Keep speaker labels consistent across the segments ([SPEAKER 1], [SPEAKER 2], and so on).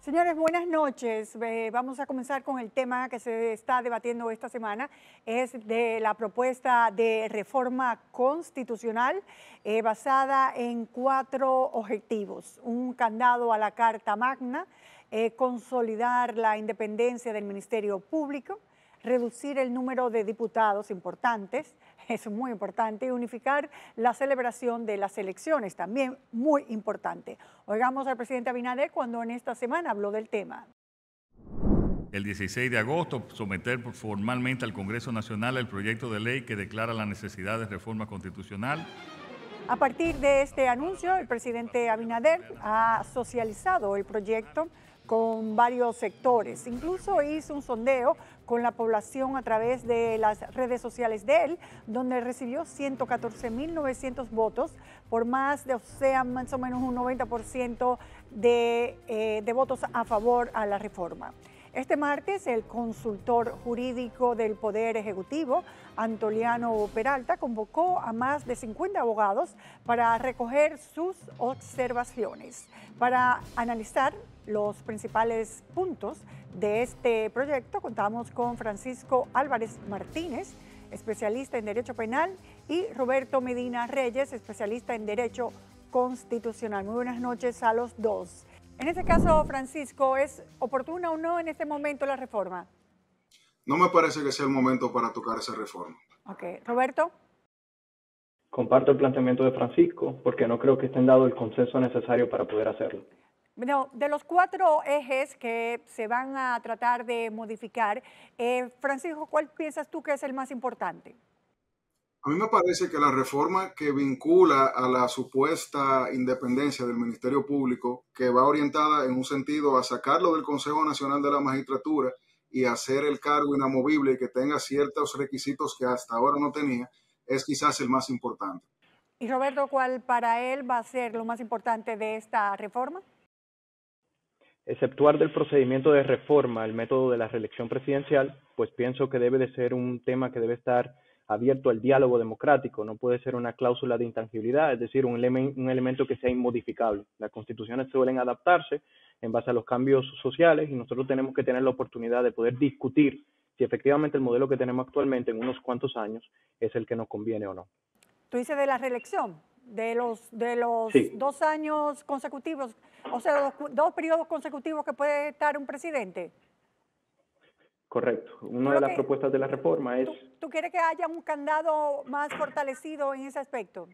[SPEAKER 1] Señores, buenas noches. Vamos a comenzar con el tema que se está debatiendo esta semana. Es de la propuesta de reforma constitucional basada en 4 objetivos. Un candado a la Carta Magna, consolidar la independencia del Ministerio Público, reducir el número de diputados importantes, eso es muy importante, y unificar la celebración de las elecciones, también muy importante. Oigamos al presidente Abinader cuando en esta semana habló del tema.
[SPEAKER 2] El 16 de agosto, someter formalmente al Congreso Nacional el proyecto de ley que declara la necesidad de reforma constitucional.
[SPEAKER 1] A partir de este anuncio, el presidente Abinader ha socializado el proyecto con varios sectores. Incluso hizo un sondeo con la población a través de las redes sociales de él, donde recibió 114.900 votos por más o menos un 90% de votos a favor a la reforma. Este martes, el consultor jurídico del Poder Ejecutivo, Antoliano Peralta, convocó a más de 50 abogados para recoger sus observaciones. Para analizar los principales puntos de este proyecto, contamos con Francisco Álvarez Martínez, especialista en Derecho Penal, y Roberto Medina Reyes, especialista en Derecho Constitucional. Muy buenas noches a los dos. En este caso, Francisco, ¿es oportuna o no en este momento la reforma?
[SPEAKER 3] No me parece que sea el momento para tocar esa reforma.
[SPEAKER 1] Ok. Roberto.
[SPEAKER 4] Comparto el planteamiento de Francisco porque no creo que estén dado el consenso necesario para poder hacerlo.
[SPEAKER 1] Bueno, de los 4 ejes que se van a tratar de modificar, Francisco, ¿cuál piensas tú que es el más importante?
[SPEAKER 3] A mí me parece que la reforma que vincula a la supuesta independencia del Ministerio Público, que va orientada en un sentido a sacarlo del Consejo Nacional de la Magistratura y hacer el cargo inamovible y que tenga ciertos requisitos que hasta ahora no tenía, es quizás el más importante.
[SPEAKER 1] Y Roberto, ¿cuál para él va a ser lo más importante de esta reforma?
[SPEAKER 4] Exceptuar del procedimiento de reforma el método de la reelección presidencial, pues pienso que debe de ser un tema que debe estar abierto al diálogo democrático, no puede ser una cláusula de intangibilidad, es decir, un elemento que sea inmodificable. Las constituciones suelen adaptarse en base a los cambios sociales y nosotros tenemos que tener la oportunidad de poder discutir si efectivamente el modelo que tenemos actualmente en unos cuantos años es el que nos conviene o no.
[SPEAKER 1] Tú dices de la reelección, de los
[SPEAKER 4] Sí.
[SPEAKER 1] 2 años consecutivos, o sea, los 2 periodos consecutivos que puede estar un presidente.
[SPEAKER 4] Correcto. Una de las propuestas de la reforma es...
[SPEAKER 1] ¿Tú quieres que haya un candado más fortalecido en ese aspecto?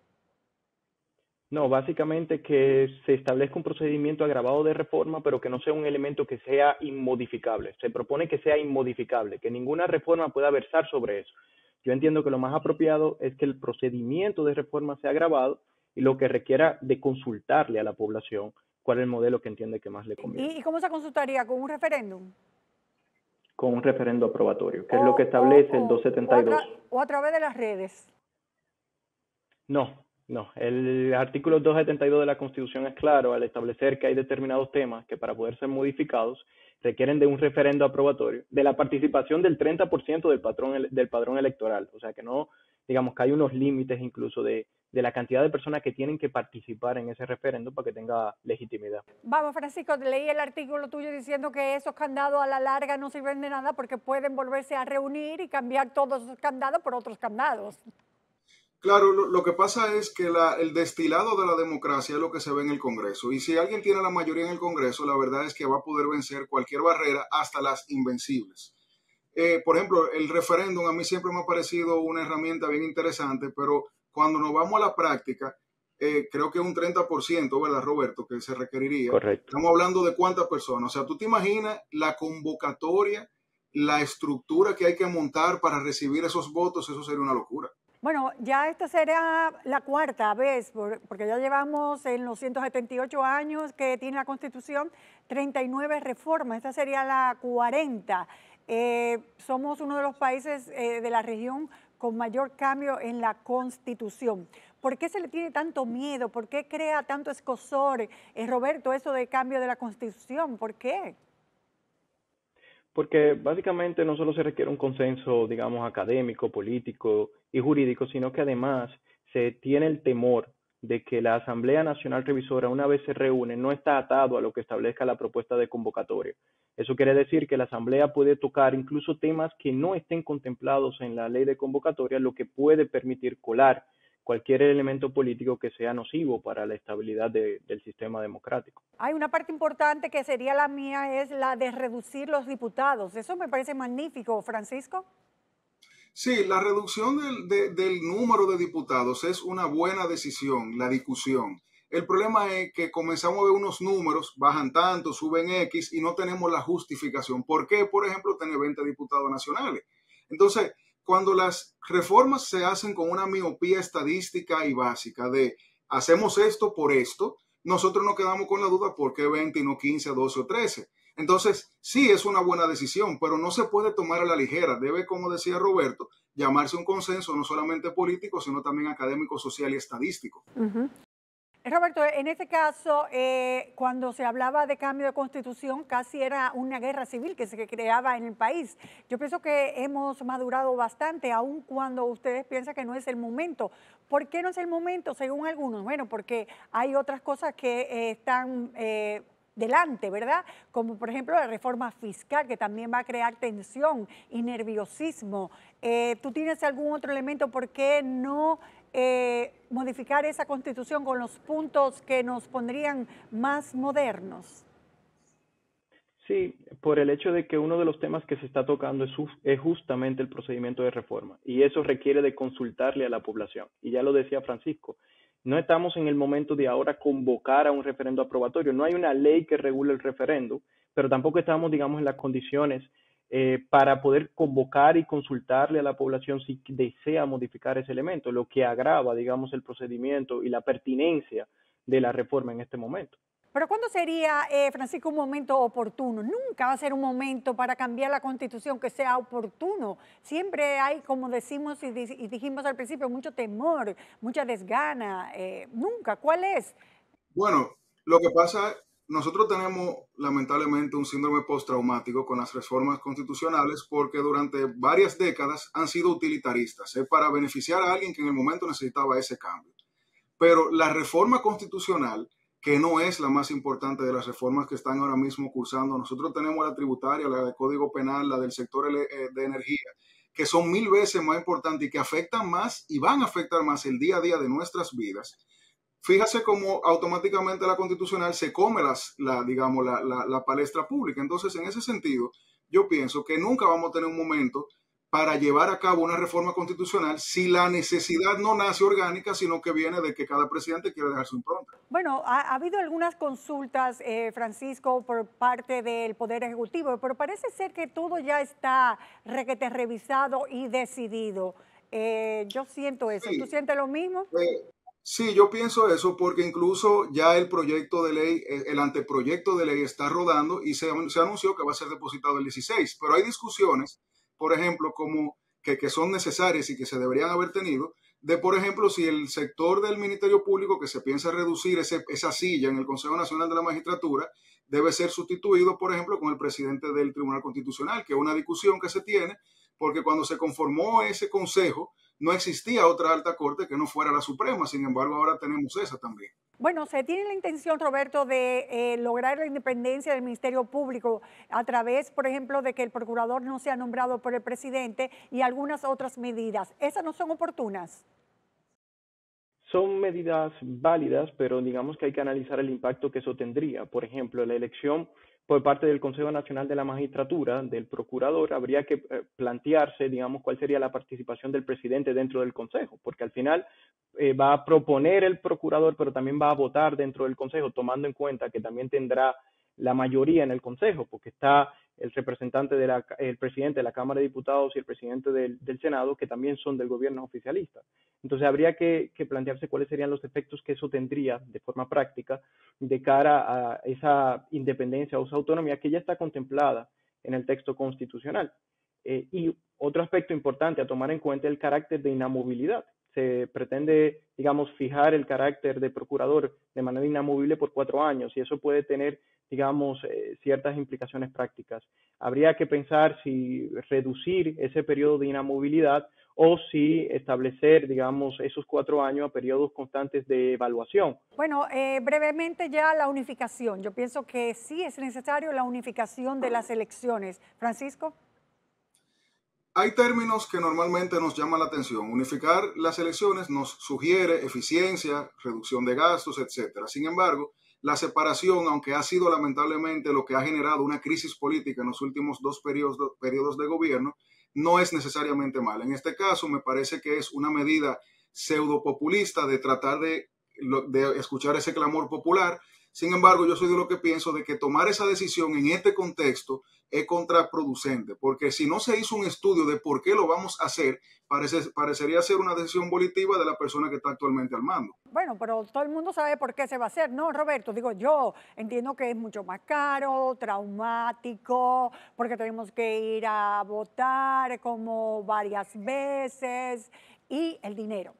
[SPEAKER 4] No, básicamente que se establezca un procedimiento agravado de reforma, pero que no sea un elemento que sea inmodificable. Se propone que sea inmodificable, que ninguna reforma pueda versar sobre eso. Yo entiendo que lo más apropiado es que el procedimiento de reforma sea agravado y lo que requiera de consultarle a la población cuál es el modelo que entiende que más le conviene.
[SPEAKER 1] ¿Y cómo se consultaría? ¿Con un referéndum?
[SPEAKER 4] Con un referendo aprobatorio, que es lo que establece el 272.
[SPEAKER 1] O a través de las redes.
[SPEAKER 4] No. El artículo 272 de la Constitución es claro al establecer que hay determinados temas que para poder ser modificados requieren de un referendo aprobatorio, de la participación del 30% del padrón electoral. O sea que no, digamos que hay unos límites incluso de la cantidad de personas que tienen que participar en ese referendo para que tenga legitimidad.
[SPEAKER 1] Vamos, Francisco, leí el artículo tuyo diciendo que esos candados a la larga no sirven de nada porque pueden volverse a reunir y cambiar todos esos candados por otros candados.
[SPEAKER 3] Claro, lo que pasa es que el destilado de la democracia es lo que se ve en el Congreso. Y si alguien tiene la mayoría en el Congreso, la verdad es que va a poder vencer cualquier barrera, hasta las invencibles. Por ejemplo, el referéndum a mí siempre me ha parecido una herramienta bien interesante, pero cuando nos vamos a la práctica, creo que un 30%, ¿verdad, Roberto?, que se requeriría.
[SPEAKER 4] Correcto.
[SPEAKER 3] Estamos hablando de cuántas personas. O sea, tú te imaginas la convocatoria, la estructura que hay que montar para recibir esos votos, eso sería una locura.
[SPEAKER 1] Bueno, ya esta será la 4ª vez, porque ya llevamos en los 178 años que tiene la Constitución 39 reformas, esta sería la 40. Somos uno de los países de la región con mayor cambio en la Constitución. ¿Por qué se le tiene tanto miedo? ¿Por qué crea tanto escozor, Roberto, eso de cambio de la Constitución? ¿Por qué?
[SPEAKER 4] Porque básicamente no solo se requiere un consenso, digamos, académico, político y jurídico, sino que además se tiene el temor de que la Asamblea Nacional Revisora, una vez se reúne, no está atado a lo que establezca la propuesta de convocatoria. Eso quiere decir que la Asamblea puede tocar incluso temas que no estén contemplados en la ley de convocatoria, lo que puede permitir colar cualquier elemento político que sea nocivo para la estabilidad del sistema democrático.
[SPEAKER 1] Hay una parte importante que sería la mía, es la de reducir los diputados. Eso me parece magnífico, Francisco.
[SPEAKER 3] Sí, la reducción del número de diputados es una buena decisión, la discusión. El problema es que comenzamos a ver unos números, bajan tanto, suben X y no tenemos la justificación. ¿Por qué, por ejemplo, tener 20 diputados nacionales? Entonces, cuando las reformas se hacen con una miopía estadística y básica de hacemos esto por esto, nosotros nos quedamos con la duda por qué 20 y no 15, 12 o 13. Entonces, sí es una buena decisión, pero no se puede tomar a la ligera. Debe, como decía Roberto, llamarse un consenso no solamente político, sino también académico, social y estadístico.
[SPEAKER 1] Roberto, en este caso, cuando se hablaba de cambio de constitución, casi era una guerra civil que se creaba en el país. Yo pienso que hemos madurado bastante, aun cuando ustedes piensan que no es el momento. ¿Por qué no es el momento, según algunos? Bueno, porque hay otras cosas que están delante, ¿verdad? Como por ejemplo la reforma fiscal, que también va a crear tensión y nerviosismo. ¿Tú tienes algún otro elemento por qué no modificar esa constitución con los puntos que nos pondrían más modernos?
[SPEAKER 4] Sí, por el hecho de que uno de los temas que se está tocando es justamente el procedimiento de reforma, y eso requiere de consultarle a la población. Y ya lo decía Francisco, no estamos en el momento de ahora convocar a un referendo aprobatorio. No hay una ley que regule el referendo, pero tampoco estamos, digamos, en las condiciones para poder convocar y consultarle a la población si desea modificar ese elemento, lo que agrava, digamos, el procedimiento y la pertinencia de la reforma en este momento.
[SPEAKER 1] Pero ¿cuándo sería, Francisco, un momento oportuno? Nunca va a ser un momento para cambiar la Constitución que sea oportuno. Siempre hay, como decimos y dijimos al principio, mucho temor, mucha desgana. Nunca. ¿Cuál es?
[SPEAKER 3] Bueno, lo que pasa, nosotros tenemos lamentablemente un síndrome postraumático con las reformas constitucionales porque durante varias décadas han sido utilitaristas, para beneficiar a alguien que en el momento necesitaba ese cambio. Pero la reforma constitucional, que no es la más importante de las reformas que están ahora mismo cursando. Nosotros tenemos la tributaria, la del Código Penal, la del sector de energía, que son 1000 veces más importantes y que afectan más y van a afectar más el día a día de nuestras vidas. Fíjase cómo automáticamente la constitucional se come la palestra pública. Entonces, en ese sentido, yo pienso que nunca vamos a tener un momento para llevar a cabo una reforma constitucional si la necesidad no nace orgánica, sino que viene de que cada presidente quiere dejar su impronta.
[SPEAKER 1] Bueno, ha habido algunas consultas, Francisco, por parte del Poder Ejecutivo, pero parece ser que todo ya está requete revisado y decidido. Yo siento eso. Sí. ¿Tú sientes lo mismo?
[SPEAKER 3] Sí, yo pienso eso porque incluso ya el proyecto de ley, el anteproyecto de ley está rodando y se anunció que va a ser depositado el 16, pero hay discusiones, por ejemplo, como que son necesarias y que se deberían haber tenido, de, por ejemplo, si el sector del Ministerio Público que se piensa reducir esa silla en el Consejo Nacional de la Magistratura debe ser sustituido, por ejemplo, con el presidente del Tribunal Constitucional, que es una discusión que se tiene, porque cuando se conformó ese consejo, no existía otra alta corte que no fuera la Suprema, sin embargo, ahora tenemos esa también.
[SPEAKER 1] Bueno, se tiene la intención, Roberto, de lograr la independencia del Ministerio Público a través, por ejemplo, de que el procurador no sea nombrado por el presidente y algunas otras medidas. ¿Esas no son oportunas?
[SPEAKER 4] Son medidas válidas, pero digamos que hay que analizar el impacto que eso tendría. Por ejemplo, la elección por parte del Consejo Nacional de la Magistratura, del procurador, habría que plantearse, digamos, cuál sería la participación del presidente dentro del Consejo, porque al final va a proponer el procurador, pero también va a votar dentro del Consejo, tomando en cuenta que también tendrá la mayoría en el Consejo, porque está el representante el presidente de la Cámara de Diputados y el presidente del Senado, que también son del gobierno oficialista. Entonces habría que plantearse cuáles serían los efectos que eso tendría de forma práctica de cara a esa independencia o esa autonomía que ya está contemplada en el texto constitucional. Y otro aspecto importante a tomar en cuenta es el carácter de inamovilidad. Se pretende, digamos, fijar el carácter de procurador de manera inamovible por 4 años y eso puede tener, digamos, ciertas implicaciones prácticas. Habría que pensar si reducir ese periodo de inamovilidad o si establecer, digamos, esos 4 años a periodos constantes de evaluación.
[SPEAKER 1] Bueno, brevemente ya la unificación. Yo pienso que sí es necesario la unificación de las elecciones. Francisco.
[SPEAKER 3] Hay términos que normalmente nos llaman la atención. Unificar las elecciones nos sugiere eficiencia, reducción de gastos, etcétera. Sin embargo, la separación, aunque ha sido lamentablemente lo que ha generado una crisis política en los últimos dos periodos de gobierno, no es necesariamente mala. En este caso, me parece que es una medida pseudopopulista de tratar de escuchar ese clamor popular. Sin embargo, yo soy de lo que pienso de que tomar esa decisión en este contexto es contraproducente, porque si no se hizo un estudio de por qué lo vamos a hacer, parecería ser una decisión volitiva de la persona que está actualmente al mando.
[SPEAKER 1] Bueno, pero todo el mundo sabe por qué se va a hacer, ¿no, Roberto? Digo, yo entiendo que es mucho más caro, traumático, porque tenemos que ir a votar como varias veces y el dinero.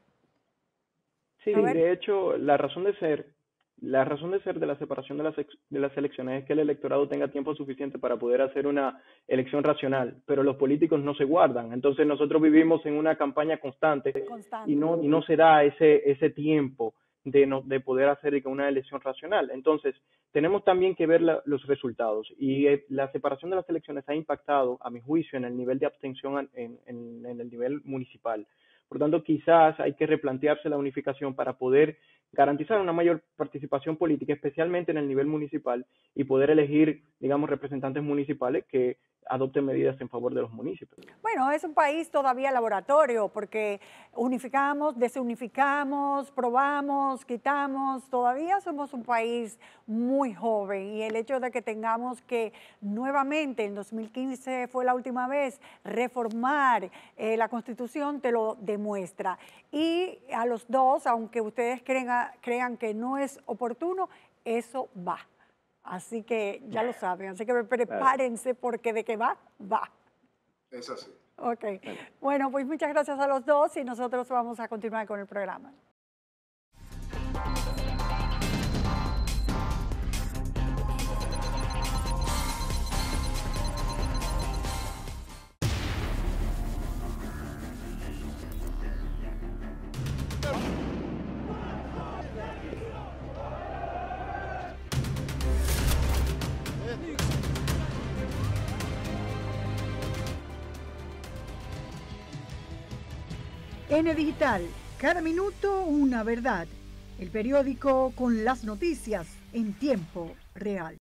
[SPEAKER 4] Sí,
[SPEAKER 1] Roberto.
[SPEAKER 4] de hecho, la razón de ser de la separación de las elecciones es que el electorado tenga tiempo suficiente para poder hacer una elección racional, pero los políticos no se guardan. Entonces nosotros vivimos en una campaña constante y
[SPEAKER 1] Constante.
[SPEAKER 4] no se da ese tiempo de poder hacer una elección racional. Entonces, tenemos también que ver los resultados y la separación de las elecciones ha impactado, a mi juicio, en el nivel de abstención en el nivel municipal. Por tanto, quizás hay que replantearse la unificación para poder garantizar una mayor participación política, especialmente en el nivel municipal, y poder elegir, digamos, representantes municipales que adopten medidas en favor de los municipios.
[SPEAKER 1] Bueno, es un país todavía laboratorio porque unificamos, desunificamos, probamos, quitamos. Todavía somos un país muy joven y el hecho de que tengamos que nuevamente, en 2015 fue la última vez, reformar la Constitución te lo demuestra. Y a los dos, aunque ustedes crean que no es oportuno, eso va. Así que ya lo saben, así que prepárense porque de que va, va.
[SPEAKER 3] Es así.
[SPEAKER 1] Ok. Bueno, pues muchas gracias a los dos y nosotros vamos a continuar con el programa.
[SPEAKER 5] N Digital, cada minuto una verdad. El periódico con las noticias en tiempo real.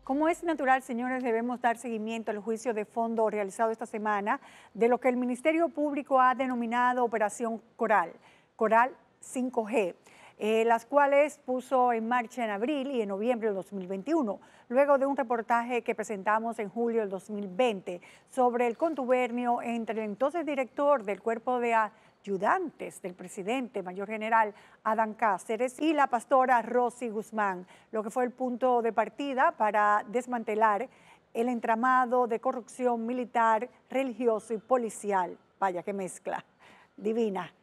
[SPEAKER 1] Como es natural, señores, debemos dar seguimiento al juicio de fondo realizado esta semana de lo que el Ministerio Público ha denominado Operación Coral 5G, las cuales puso en marcha en abril y en noviembre del 2021, luego de un reportaje que presentamos en julio del 2020 sobre el contubernio entre el entonces director del Cuerpo de Ayudantes del presidente, mayor general Adán Cáceres, y la pastora Rosy Guzmán, lo que fue el punto de partida para desmantelar el entramado de corrupción militar, religioso y policial, vaya que mezcla, divina,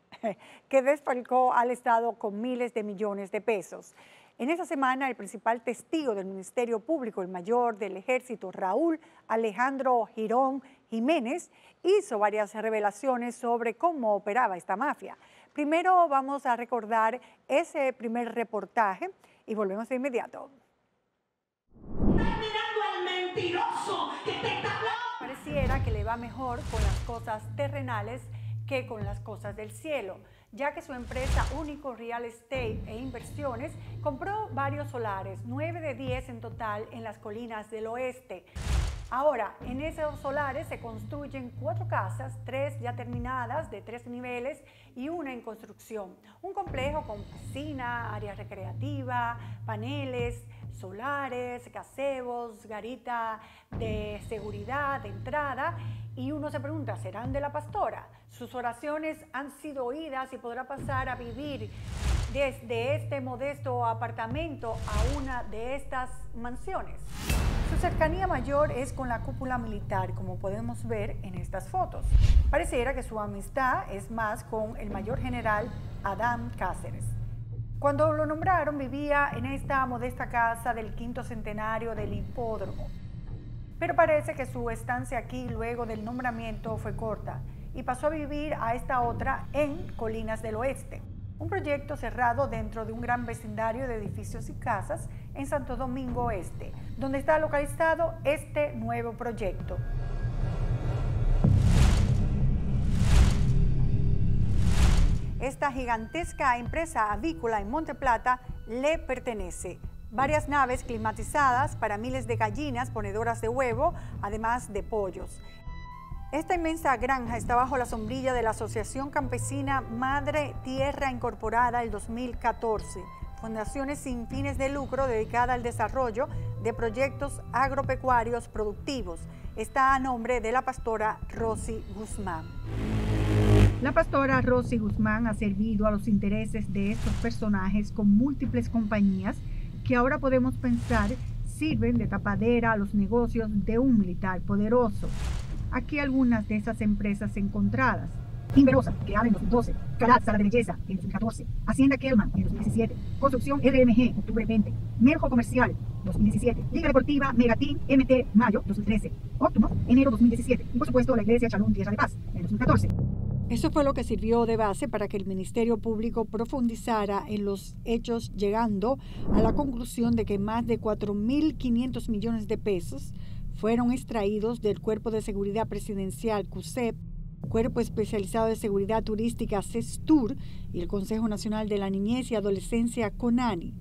[SPEAKER 1] que desfalcó al Estado con miles de millones de pesos. En esa semana, el principal testigo del Ministerio Público, el mayor del Ejército, Raúl Alejandro Girón Jiménez, hizo varias revelaciones sobre cómo operaba esta mafia. Primero vamos a recordar ese primer reportaje y volvemos de inmediato. Pareciera que le va mejor con las cosas terrenales que con las cosas del cielo, ya que su empresa Único Real Estate e Inversiones compró varios solares, 9 de 10 en total en las colinas del oeste. Ahora, en esos solares se construyen 4 casas, 3 ya terminadas de 3 niveles y una en construcción. Un complejo con piscina, área recreativa, paneles solares, gazebos, garita de seguridad de entrada. Y uno se pregunta, ¿serán de la pastora? Sus oraciones han sido oídas y podrá pasar a vivir desde este modesto apartamento a una de estas mansiones. Su cercanía mayor es con la cúpula militar, como podemos ver en estas fotos. Pareciera que su amistad es más con el mayor general Adán Cáceres. Cuando lo nombraron, vivía en esta modesta casa del 5º centenario del hipódromo. Pero parece que su estancia aquí luego del nombramiento fue corta y pasó a vivir a esta otra en Colinas del Oeste, un proyecto cerrado dentro de un gran vecindario de edificios y casas en Santo Domingo Este, donde está localizado este nuevo proyecto. Esta gigantesca empresa avícola en Monte Plata le pertenece. Varias naves climatizadas para miles de gallinas ponedoras de huevo, además de pollos. Esta inmensa granja está bajo la sombrilla de la Asociación Campesina Madre Tierra Incorporada del 2014, fundaciones sin fines de lucro dedicada al desarrollo de proyectos agropecuarios productivos. Está a nombre de la pastora Rosy Guzmán.
[SPEAKER 5] La pastora Rosy Guzmán ha servido a los intereses de estos personajes con múltiples compañías que ahora podemos pensar sirven de tapadera a los negocios de un militar poderoso. Aquí algunas de esas empresas encontradas: Inverosa, creada en 2012, Carat Sala de Belleza en 2014, Hacienda Kelman en 2017, Construcción RMG, octubre 20, Merjo Comercial 2017, Liga Deportiva Megatín MT, mayo 2013, Óptimo, enero 2017, y por supuesto la Iglesia Shalom Tierra de Paz en 2014.
[SPEAKER 1] Eso fue lo que sirvió de base para que el Ministerio Público profundizara en los hechos, llegando a la conclusión de que más de 4.500 millones de pesos fueron extraídos del Cuerpo de Seguridad Presidencial, CUSEP, Cuerpo Especializado de Seguridad Turística, CESTUR, y el Consejo Nacional de la Niñez y Adolescencia, CONANI.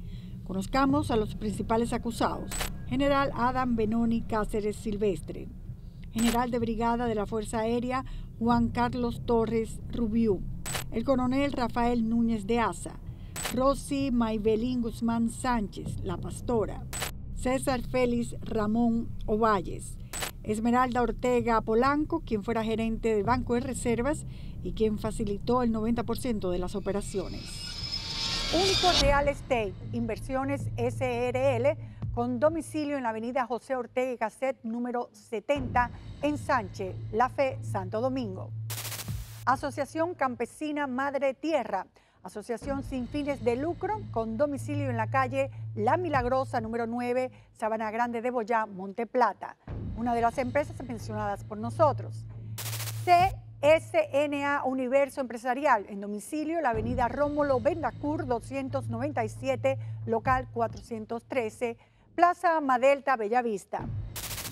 [SPEAKER 1] Conozcamos a los principales acusados: General Adam Benoni Cáceres Silvestre, General de Brigada de la Fuerza Aérea Juan Carlos Torres Rubiú, el Coronel Rafael Núñez de Asa, Rosy Maybelín Guzmán Sánchez, la pastora, César Félix Ramón Ovalles, Esmeralda Ortega Polanco, quien fuera gerente del Banco de Reservas y quien facilitó el 90% de las operaciones. Único Real Estate, Inversiones SRL, con domicilio en la avenida José Ortega y Gasset, número 70, en Sánchez, La Fe, Santo Domingo. Asociación Campesina Madre Tierra, asociación sin fines de lucro, con domicilio en la calle La Milagrosa, número 9, Sabana Grande de Boyá, Monte Plata, una de las empresas mencionadas por nosotros. CSNA Universo Empresarial, en domicilio la avenida Rómulo Bendacur 297, local 413, Plaza Madelta, Bellavista.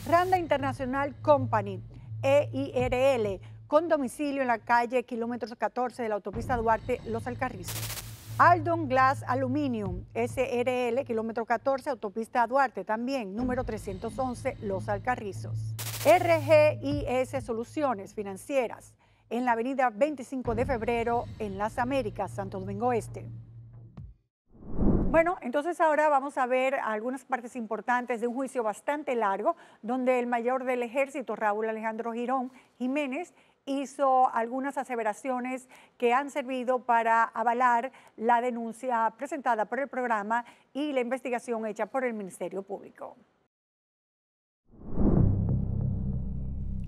[SPEAKER 1] Randa International Company, EIRL, con domicilio en la calle kilómetros 14 de la autopista Duarte, Los Alcarrizos. Aldon Glass Aluminium, SRL, kilómetro 14, autopista Duarte, también número 311, Los Alcarrizos. RGIS Soluciones Financieras, en la avenida 25 de febrero, en Las Américas, Santo Domingo Este. Bueno, entonces ahora vamos a ver algunas partes importantes de un juicio bastante largo, donde el mayor del ejército, Raúl Alejandro Girón Jiménez, hizo algunas aseveraciones que han servido para avalar la denuncia presentada por el programa y la investigación hecha por el Ministerio Público.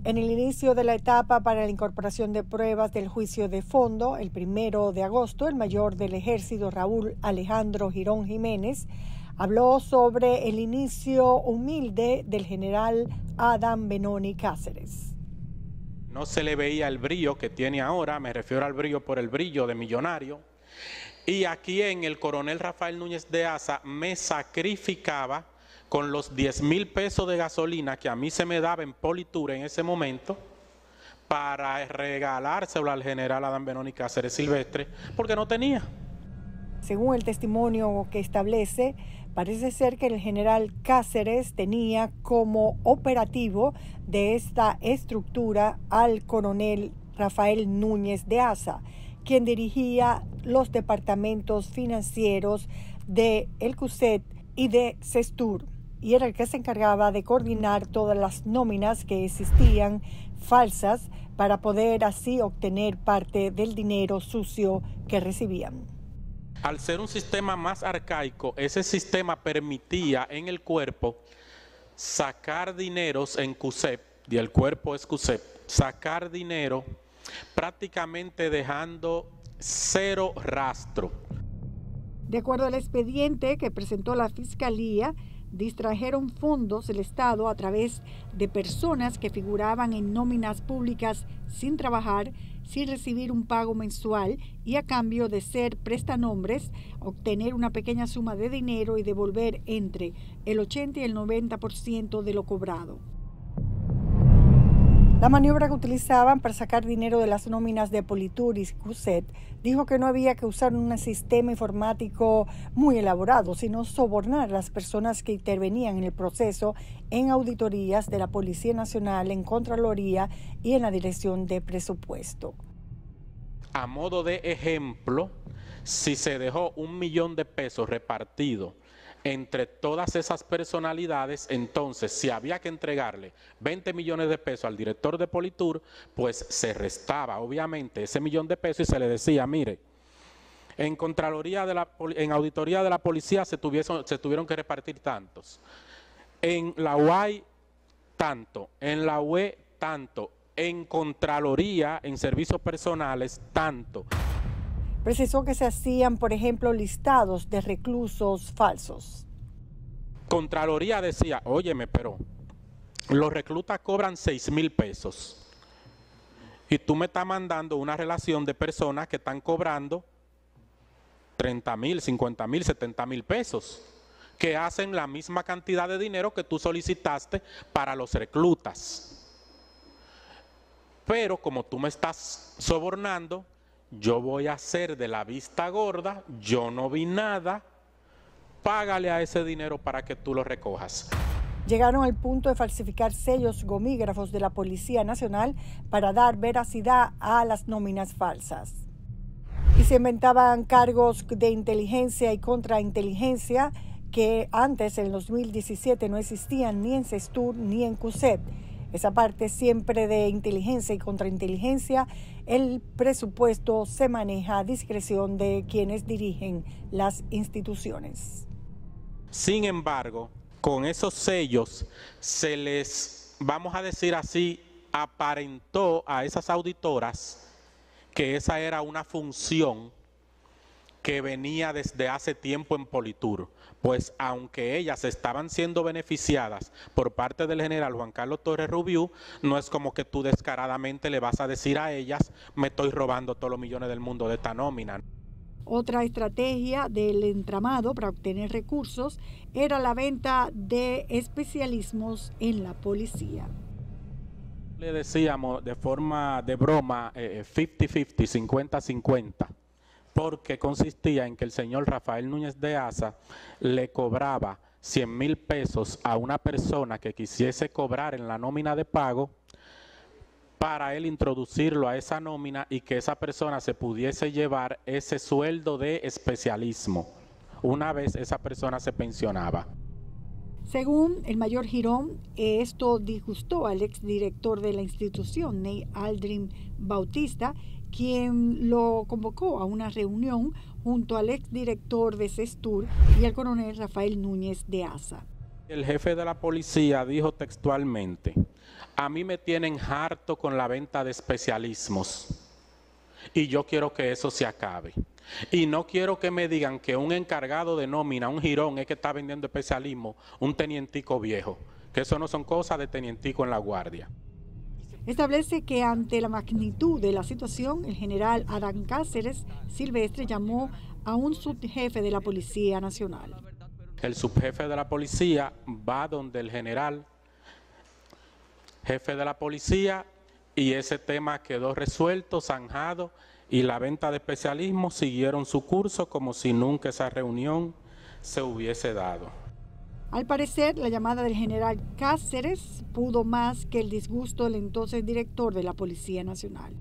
[SPEAKER 1] En el inicio de la etapa para la incorporación de pruebas del juicio de fondo, el 1 de agosto, el mayor del ejército, Raúl Alejandro Girón Jiménez, habló sobre el inicio humilde del general Adam Benoni Cáceres.
[SPEAKER 6] No se le veía el brillo que tiene ahora, me refiero al brillo por el brillo de millonario. Y aquí en el coronel Rafael Núñez de Asa me sacrificaba con los 10,000 pesos de gasolina que a mí se me daba en Politur en ese momento para regalárselo al general Adam Benoni Cáceres Silvestre, porque no tenía.
[SPEAKER 1] Según el testimonio que establece, parece ser que el general Cáceres tenía como operativo de esta estructura al coronel Rafael Núñez de Asa, quien dirigía los departamentos financieros de el CUSET y de CESTUR, y era el que se encargaba de coordinar todas las nóminas que existían falsas para poder así obtener parte del dinero sucio que recibían.
[SPEAKER 6] Al ser un sistema más arcaico, ese sistema permitía en el cuerpo sacar dineros en CUSEP, y el cuerpo es CUSEP, sacar dinero prácticamente dejando cero rastro.
[SPEAKER 1] De acuerdo al expediente que presentó la Fiscalía, distrajeron fondos del Estado a través de personas que figuraban en nóminas públicas sin trabajar, sin recibir un pago mensual y a cambio de ser prestanombres, obtener una pequeña suma de dinero y devolver entre el 80 y el 90% de lo cobrado. La maniobra que utilizaban para sacar dinero de las nóminas de Politur y CUSET dijo que no había que usar un sistema informático muy elaborado, sino sobornar a las personas que intervenían en el proceso en auditorías de la Policía Nacional, en Contraloría y en la Dirección de Presupuesto.
[SPEAKER 6] A modo de ejemplo, si se dejó 1 millón de pesos repartido entre todas esas personalidades, entonces si había que entregarle 20 millones de pesos al director de Politur, pues se restaba obviamente ese millón de pesos y se le decía, mire, en Contraloría en auditoría de la policía se tuvieron que repartir tantos, en la UAI tanto, en la UE tanto, en Contraloría, en servicios personales tanto.
[SPEAKER 1] Precisó que se hacían, por ejemplo, listados de reclusos falsos.
[SPEAKER 6] Contraloría decía, óyeme, pero los reclutas cobran 6,000 pesos y tú me estás mandando una relación de personas que están cobrando 30,000, 50,000, 70,000 pesos, que hacen la misma cantidad de dinero que tú solicitaste para los reclutas. Pero como tú me estás sobornando, yo voy a hacer de la vista gorda, yo no vi nada, págale a ese dinero para que tú lo recojas.
[SPEAKER 1] Llegaron al punto de falsificar sellos gomígrafos de la Policía Nacional para dar veracidad a las nóminas falsas. Y se inventaban cargos de inteligencia y contrainteligencia que antes, en 2017, no existían ni en CESTUR ni en CUSET. Esa parte siempre de inteligencia y contrainteligencia, el presupuesto se maneja a discreción de quienes dirigen las instituciones.
[SPEAKER 6] Sin embargo, con esos sellos se les, vamos a decir así, aparentó a esas auditoras que esa era una función que venía desde hace tiempo en Politur, pues aunque ellas estaban siendo beneficiadas por parte del general Juan Carlos Torres Rubiú, no es como que tú descaradamente le vas a decir a ellas, me estoy robando todos los millones del mundo de esta nómina.
[SPEAKER 1] Otra estrategia del entramado para obtener recursos era la venta de especialismos en la policía.
[SPEAKER 6] Le decíamos de forma de broma 50-50, porque consistía en que el señor Rafael Núñez de Asa le cobraba 100,000 pesos a una persona que quisiese cobrar en la nómina de pago para él introducirlo a esa nómina y que esa persona se pudiese llevar ese sueldo de especialismo una vez esa persona se pensionaba.
[SPEAKER 5] Según el mayor Girón, esto disgustó al exdirector de la institución, Ney Aldrin Bautista, quien lo convocó a una reunión junto al exdirector de CESTUR y al coronel Rafael Núñez de Asa.
[SPEAKER 6] El jefe de la policía dijo textualmente: a mí me tienen harto con la venta de especialismos y yo quiero que eso se acabe. Y no quiero que me digan que un encargado de nómina, un Girón, es que está vendiendo especialismo, un tenientico viejo, que eso no son cosas de tenientico en la guardia.
[SPEAKER 5] Establece que ante la magnitud de la situación, el general Adán Cáceres Silvestre llamó a un subjefe de la Policía Nacional.
[SPEAKER 6] El subjefe de la policía va donde el general jefe de la policía y ese tema quedó resuelto, zanjado, y la venta de especialismo siguieron su curso como si nunca esa reunión se hubiese dado.
[SPEAKER 5] Al parecer, la llamada del general Cáceres pudo más que el disgusto del entonces director de la Policía Nacional.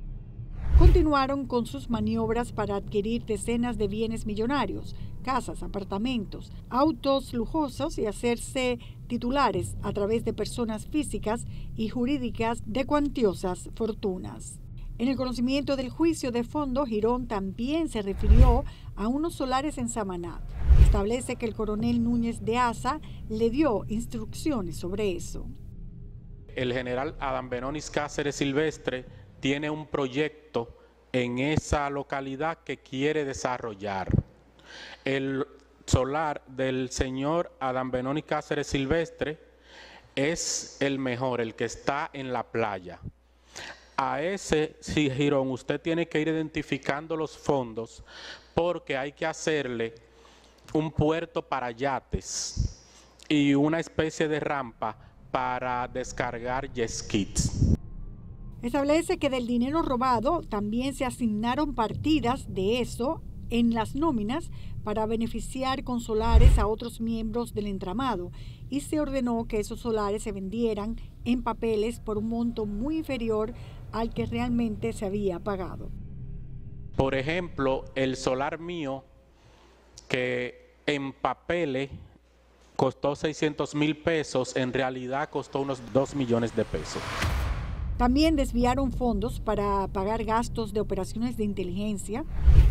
[SPEAKER 5] Continuaron con sus maniobras para adquirir decenas de bienes millonarios, casas, apartamentos, autos lujosos y hacerse titulares a través de personas físicas y jurídicas de cuantiosas fortunas. En el conocimiento del juicio de fondo, Girón también se refirió a unos solares en Samaná. Establece que el coronel Núñez de Asa le dio instrucciones sobre eso.
[SPEAKER 6] El general Adán Benonis Cáceres Silvestre tiene un proyecto en esa localidad que quiere desarrollar. El solar del señor Adán Benonis Cáceres Silvestre es el mejor, el que está en la playa. A ese, sí, Girón, usted tiene que ir identificando los fondos porque hay que hacerle un puerto para yates y una especie de rampa para descargar jet skis.
[SPEAKER 5] Establece que del dinero robado también se asignaron partidas de eso en las nóminas para beneficiar con solares a otros miembros del entramado y se ordenó que esos solares se vendieran en papeles por un monto muy inferior al que realmente se había pagado.
[SPEAKER 6] Por ejemplo, el solar mío, que en papeles costó 600,000 pesos, en realidad costó unos 2 millones de pesos.
[SPEAKER 5] También desviaron fondos para pagar gastos de operaciones de inteligencia,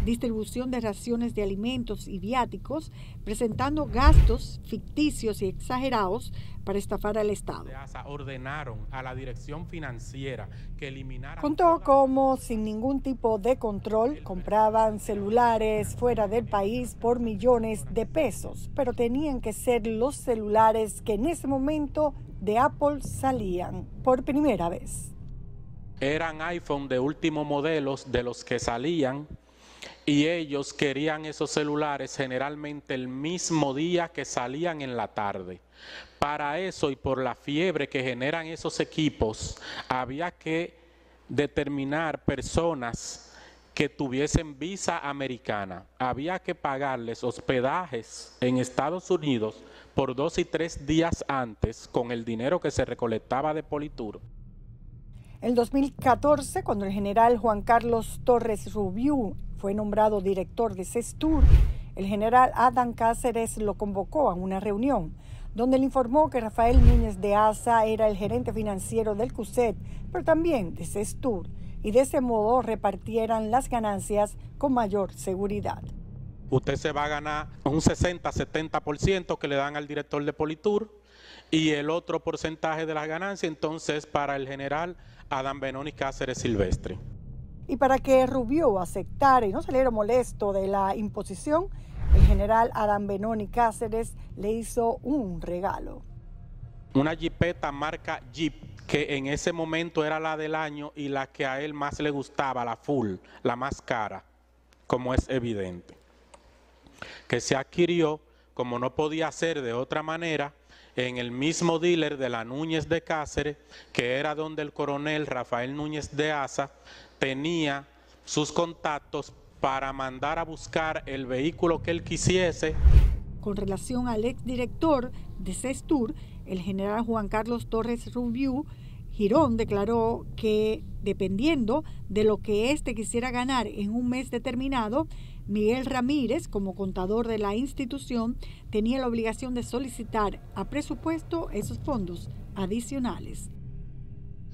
[SPEAKER 5] distribución de raciones de alimentos y viáticos, presentando gastos ficticios y exagerados para estafar al Estado.
[SPEAKER 6] Ordenaron a la dirección financiera que eliminara.
[SPEAKER 1] Contó cómo, sin ningún tipo de control, compraban celulares fuera del país por millones de pesos, pero tenían que ser los celulares que en ese momento de Apple salían por primera vez.
[SPEAKER 6] Eran iPhone de último modelos de los que salían y ellos querían esos celulares generalmente el mismo día que salían en la tarde. Para eso y por la fiebre que generan esos equipos, había que determinar personas que tuviesen visa americana. Había que pagarles hospedajes en Estados Unidos por 2 y 3 días antes con el dinero que se recolectaba de Politur.
[SPEAKER 1] En 2014, cuando el general Juan Carlos Torres Rubiú fue nombrado director de CESTUR, el general Adán Cáceres lo convocó a una reunión, donde le informó que Rafael Núñez de Asa era el gerente financiero del CUSET, pero también de CESTUR, y de ese modo repartieran las ganancias con mayor seguridad.
[SPEAKER 6] Usted se va a ganar un 60-70% que le dan al director de Politur y el otro porcentaje de las ganancias entonces para el general Adán Benonis Cáceres Silvestre.
[SPEAKER 1] Y para que Rubiú aceptara y no saliera molesto de la imposición, el general Adán Benonis Cáceres le hizo un regalo.
[SPEAKER 6] Una jipeta marca Jeep, que en ese momento era la del año y la que a él más le gustaba, la full, la más cara, como es evidente. Que se adquirió, como no podía ser de otra manera, en el mismo dealer de la Núñez de Cáceres, que era donde el coronel Rafael Núñez de Asa tenía sus contactos para mandar a buscar el vehículo que él quisiese.
[SPEAKER 5] Con relación al exdirector de CESTUR, el general Juan Carlos Torres Rubiú, Girón declaró que, dependiendo de lo que éste quisiera ganar en un mes determinado, Miguel Ramírez, como contador de la institución, tenía la obligación de solicitar a presupuesto esos fondos adicionales.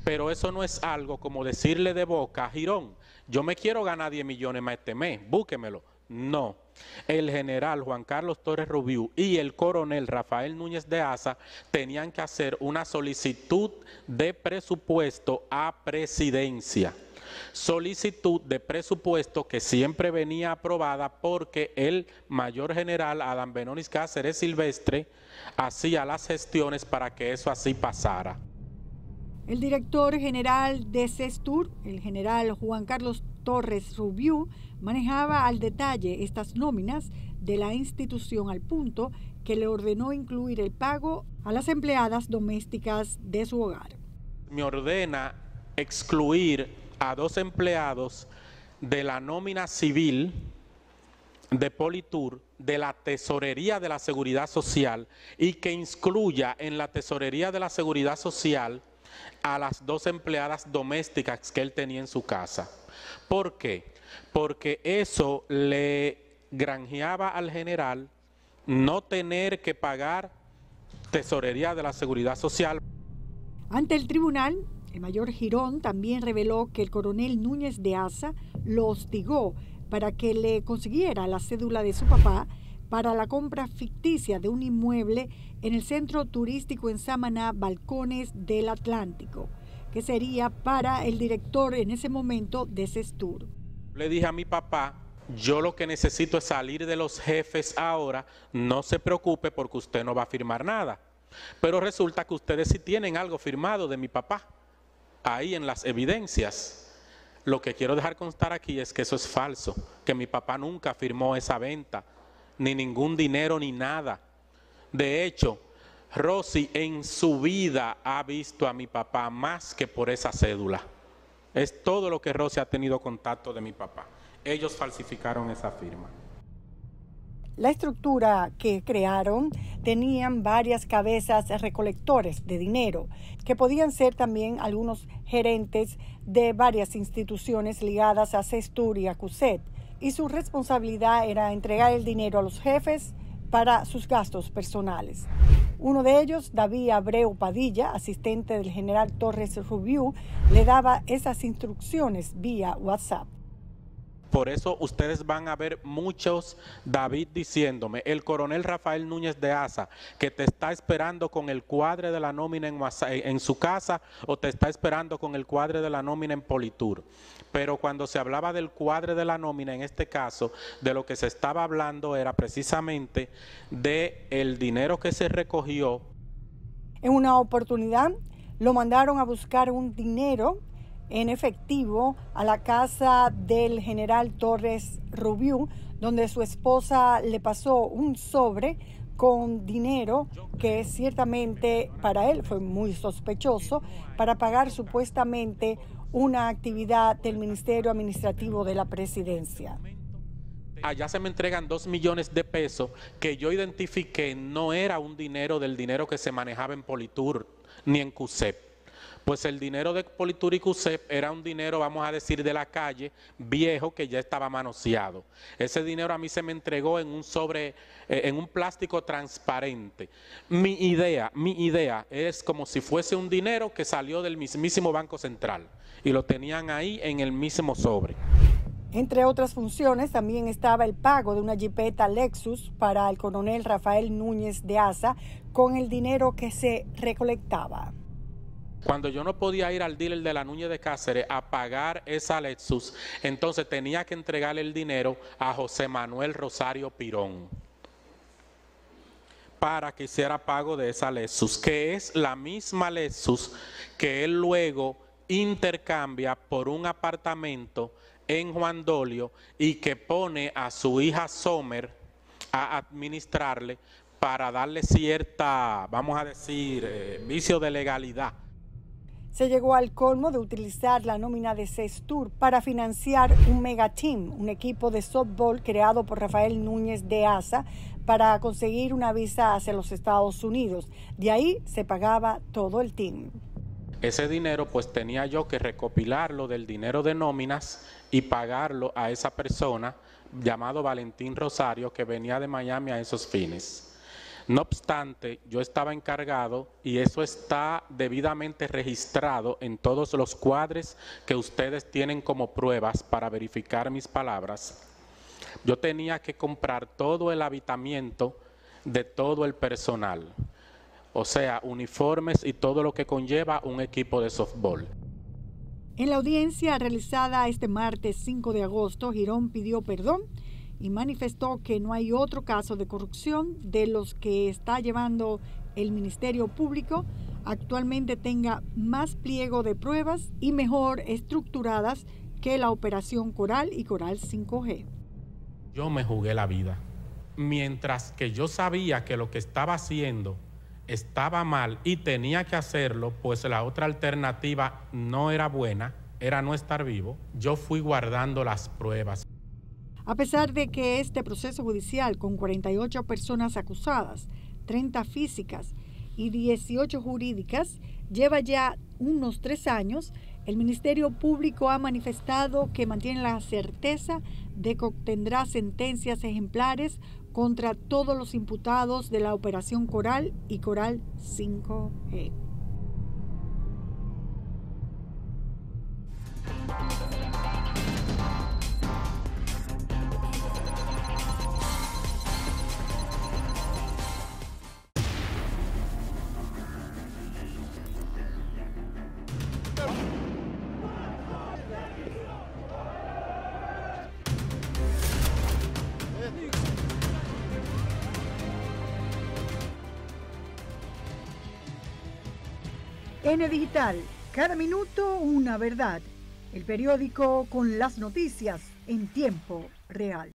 [SPEAKER 6] Pero eso no es algo como decirle de boca a Girón, yo me quiero ganar 10 millones más este mes, búsquemelo. No, el general Juan Carlos Torres Rubiú y el coronel Rafael Núñez de Asa tenían que hacer una solicitud de presupuesto a presidencia. Solicitud de presupuesto que siempre venía aprobada porque el mayor general Adán Benonis Cáceres Silvestre hacía las gestiones para que eso así pasara.
[SPEAKER 5] El director general de CESTUR, el general Juan Carlos Torres Rubiú, manejaba al detalle estas nóminas de la institución al punto que le ordenó incluir el pago a las empleadas domésticas de su hogar.
[SPEAKER 6] Me ordena excluir a 2 empleados de la nómina civil de Politur, de la Tesorería de la Seguridad Social, y que incluya en la Tesorería de la Seguridad Social a las 2 empleadas domésticas que él tenía en su casa. ¿Por qué? Porque eso le granjeaba al general no tener que pagar Tesorería de la Seguridad Social.
[SPEAKER 5] Ante el tribunal, el mayor Girón también reveló que el coronel Núñez de Asa lo hostigó para que le consiguiera la cédula de su papá para la compra ficticia de un inmueble en el centro turístico en Samaná, Balcones del Atlántico, que sería para el director en ese momento de CESTUR.
[SPEAKER 6] Le dije a mi papá, yo lo que necesito es salir de los jefes ahora, no se preocupe porque usted no va a firmar nada. Pero resulta que ustedes sí tienen algo firmado de mi papá, ahí en las evidencias. Lo que quiero dejar constar aquí es que eso es falso, que mi papá nunca firmó esa venta, ni ningún dinero ni nada. De hecho, Rosy en su vida ha visto a mi papá más que por esa cédula. Es todo lo que Rosy ha tenido contacto de mi papá. Ellos falsificaron esa firma.
[SPEAKER 1] La estructura que crearon tenían varias cabezas recolectores de dinero, que podían ser también algunos gerentes de varias instituciones ligadas a CESTUR y a CUSET, y su responsabilidad era entregar el dinero a los jefes para sus gastos personales. Uno de ellos, David Abreu Padilla, asistente del general Torres Rubiú, le daba esas instrucciones vía WhatsApp.
[SPEAKER 6] Por eso ustedes van a ver muchos David diciéndome, el coronel Rafael Núñez de Asa, que te está esperando con el cuadre de la nómina en su casa o te está esperando con el cuadre de la nómina en Politur. Pero cuando se hablaba del cuadre de la nómina, en este caso, de lo que se estaba hablando era precisamente del dinero que se recogió.
[SPEAKER 1] En una oportunidad lo mandaron a buscar un dinero en efectivo a la casa del general Torres Rubiú, donde su esposa le pasó un sobre con dinero que ciertamente para él fue muy sospechoso, para pagar supuestamente una actividad del Ministerio Administrativo de la Presidencia.
[SPEAKER 6] Allá se me entregan 2 millones de pesos que yo identifiqué no era un dinero del dinero que se manejaba en Politur ni en CUSEP. Pues el dinero de Politur y CUSEP era un dinero, vamos a decir, de la calle, viejo, que ya estaba manoseado. Ese dinero a mí se me entregó en un sobre, en un plástico transparente. Mi idea es como si fuese un dinero que salió del mismísimo Banco Central y lo tenían ahí en el mismo sobre.
[SPEAKER 1] Entre otras funciones, también estaba el pago de una jipeta Lexus para el coronel Rafael Núñez de Asa con el dinero que se recolectaba.
[SPEAKER 6] Cuando yo no podía ir al dealer de la Núñez de Cáceres a pagar esa Lexus, entonces tenía que entregarle el dinero a José Manuel Rosario Pirón para que hiciera pago de esa Lexus, que es la misma Lexus que él luego intercambia por un apartamento en Juan Dolio y que pone a su hija Sommer a administrarle para darle cierta, vamos a decir, vicio de legalidad.
[SPEAKER 1] Se llegó al colmo de utilizar la nómina de Sestur para financiar un mega team, un equipo de softball creado por Rafael Núñez de Asa para conseguir una visa hacia los Estados Unidos. De ahí se pagaba todo el team.
[SPEAKER 6] Ese dinero pues tenía yo que recopilarlo del dinero de nóminas y pagarlo a esa persona llamado Valentín Rosario que venía de Miami a esos fines. No obstante, yo estaba encargado y eso está debidamente registrado en todos los cuadres que ustedes tienen como pruebas para verificar mis palabras. Yo tenía que comprar todo el habitamiento de todo el personal. O sea, uniformes y todo lo que conlleva un equipo de softball.
[SPEAKER 5] En la audiencia realizada este martes 5 de agosto, Girón pidió perdón y manifestó que no hay otro caso de corrupción de los que está llevando el Ministerio Público actualmente tenga más pliego de pruebas y mejor estructuradas que la Operación Coral y Coral 5G.
[SPEAKER 6] Yo me jugué la vida. Mientras que yo sabía que lo que estaba haciendo estaba mal y tenía que hacerlo, pues la otra alternativa no era buena, era no estar vivo, yo fui guardando las pruebas.
[SPEAKER 5] A pesar de que este proceso judicial con 48 personas acusadas, 30 físicas y 18 jurídicas, lleva ya unos 3 años, el Ministerio Público ha manifestado que mantiene la certeza de que obtendrá sentencias ejemplares contra todos los imputados de la Operación Coral y Coral 5G. N Digital, cada minuto una verdad. El periódico con las noticias en tiempo real.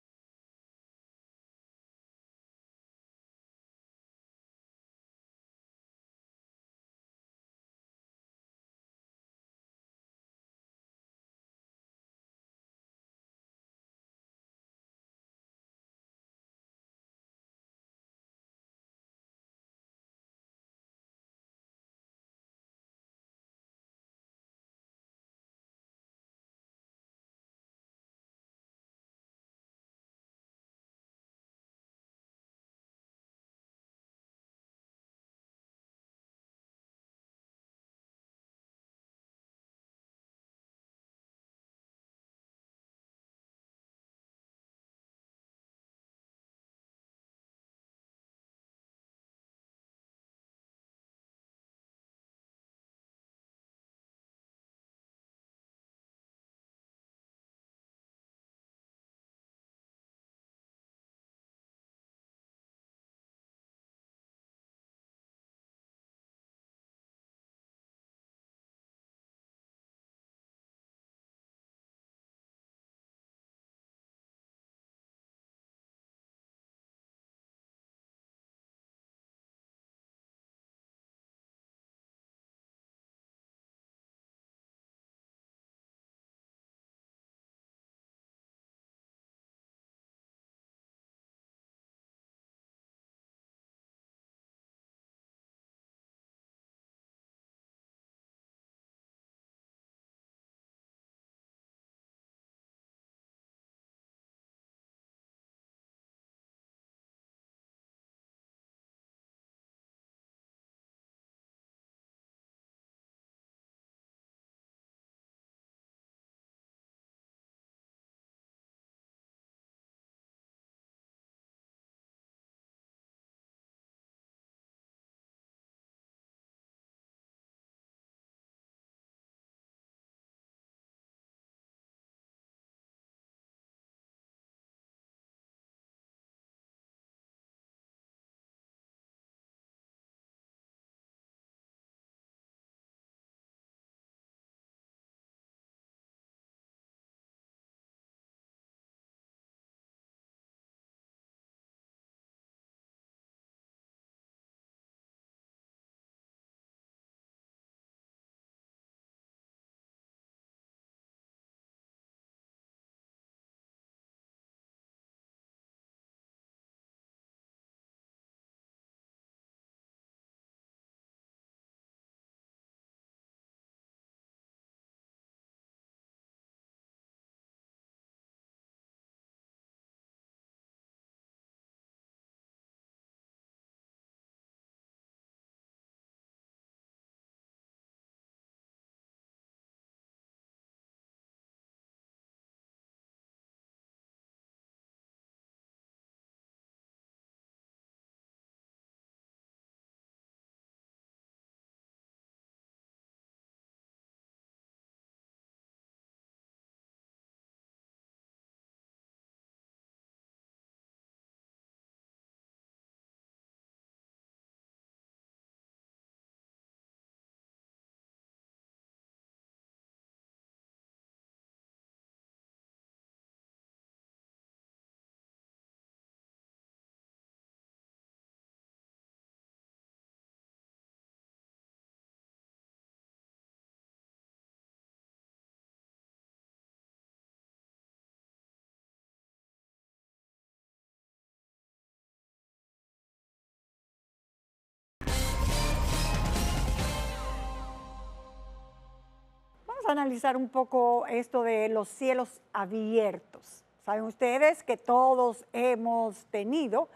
[SPEAKER 1] vamos a analizar un poco esto de los cielos abiertos. Saben ustedes que todos hemos tenido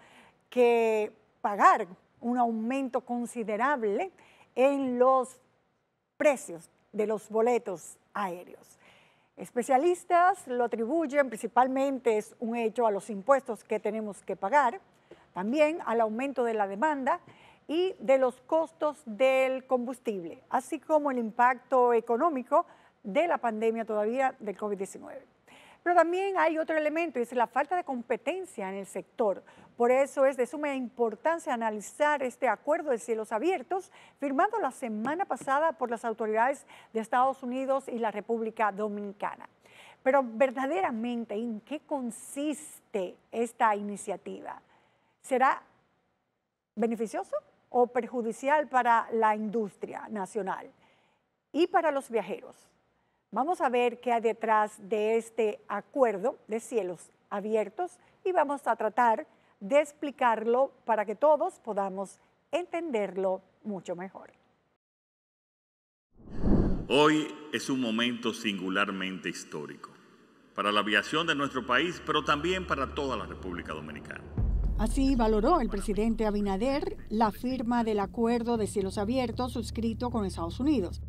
[SPEAKER 1] que pagar un aumento considerable en los precios de los boletos aéreos. Especialistas lo atribuyen principalmente, es un hecho, a los impuestos que tenemos que pagar, también al aumento de la demanda y de los costos del combustible, así como el impacto económico de la pandemia todavía del COVID-19. Pero también hay otro elemento y es la falta de competencia en el sector. Por eso es de suma importancia analizar este acuerdo de cielos abiertos firmado la semana pasada por las autoridades de Estados Unidos y la República Dominicana. Pero verdaderamente, ¿en qué consiste esta iniciativa? ¿Será beneficioso o perjudicial para la industria nacional y para los viajeros? Vamos a ver qué hay detrás de este acuerdo de cielos abiertos y vamos a tratar de explicarlo para que todos podamos entenderlo mucho mejor.
[SPEAKER 2] Hoy es un momento singularmente histórico para la aviación de nuestro país, pero también para toda la República Dominicana.
[SPEAKER 5] Así valoró el presidente Abinader la firma del acuerdo de cielos abiertos suscrito con Estados Unidos.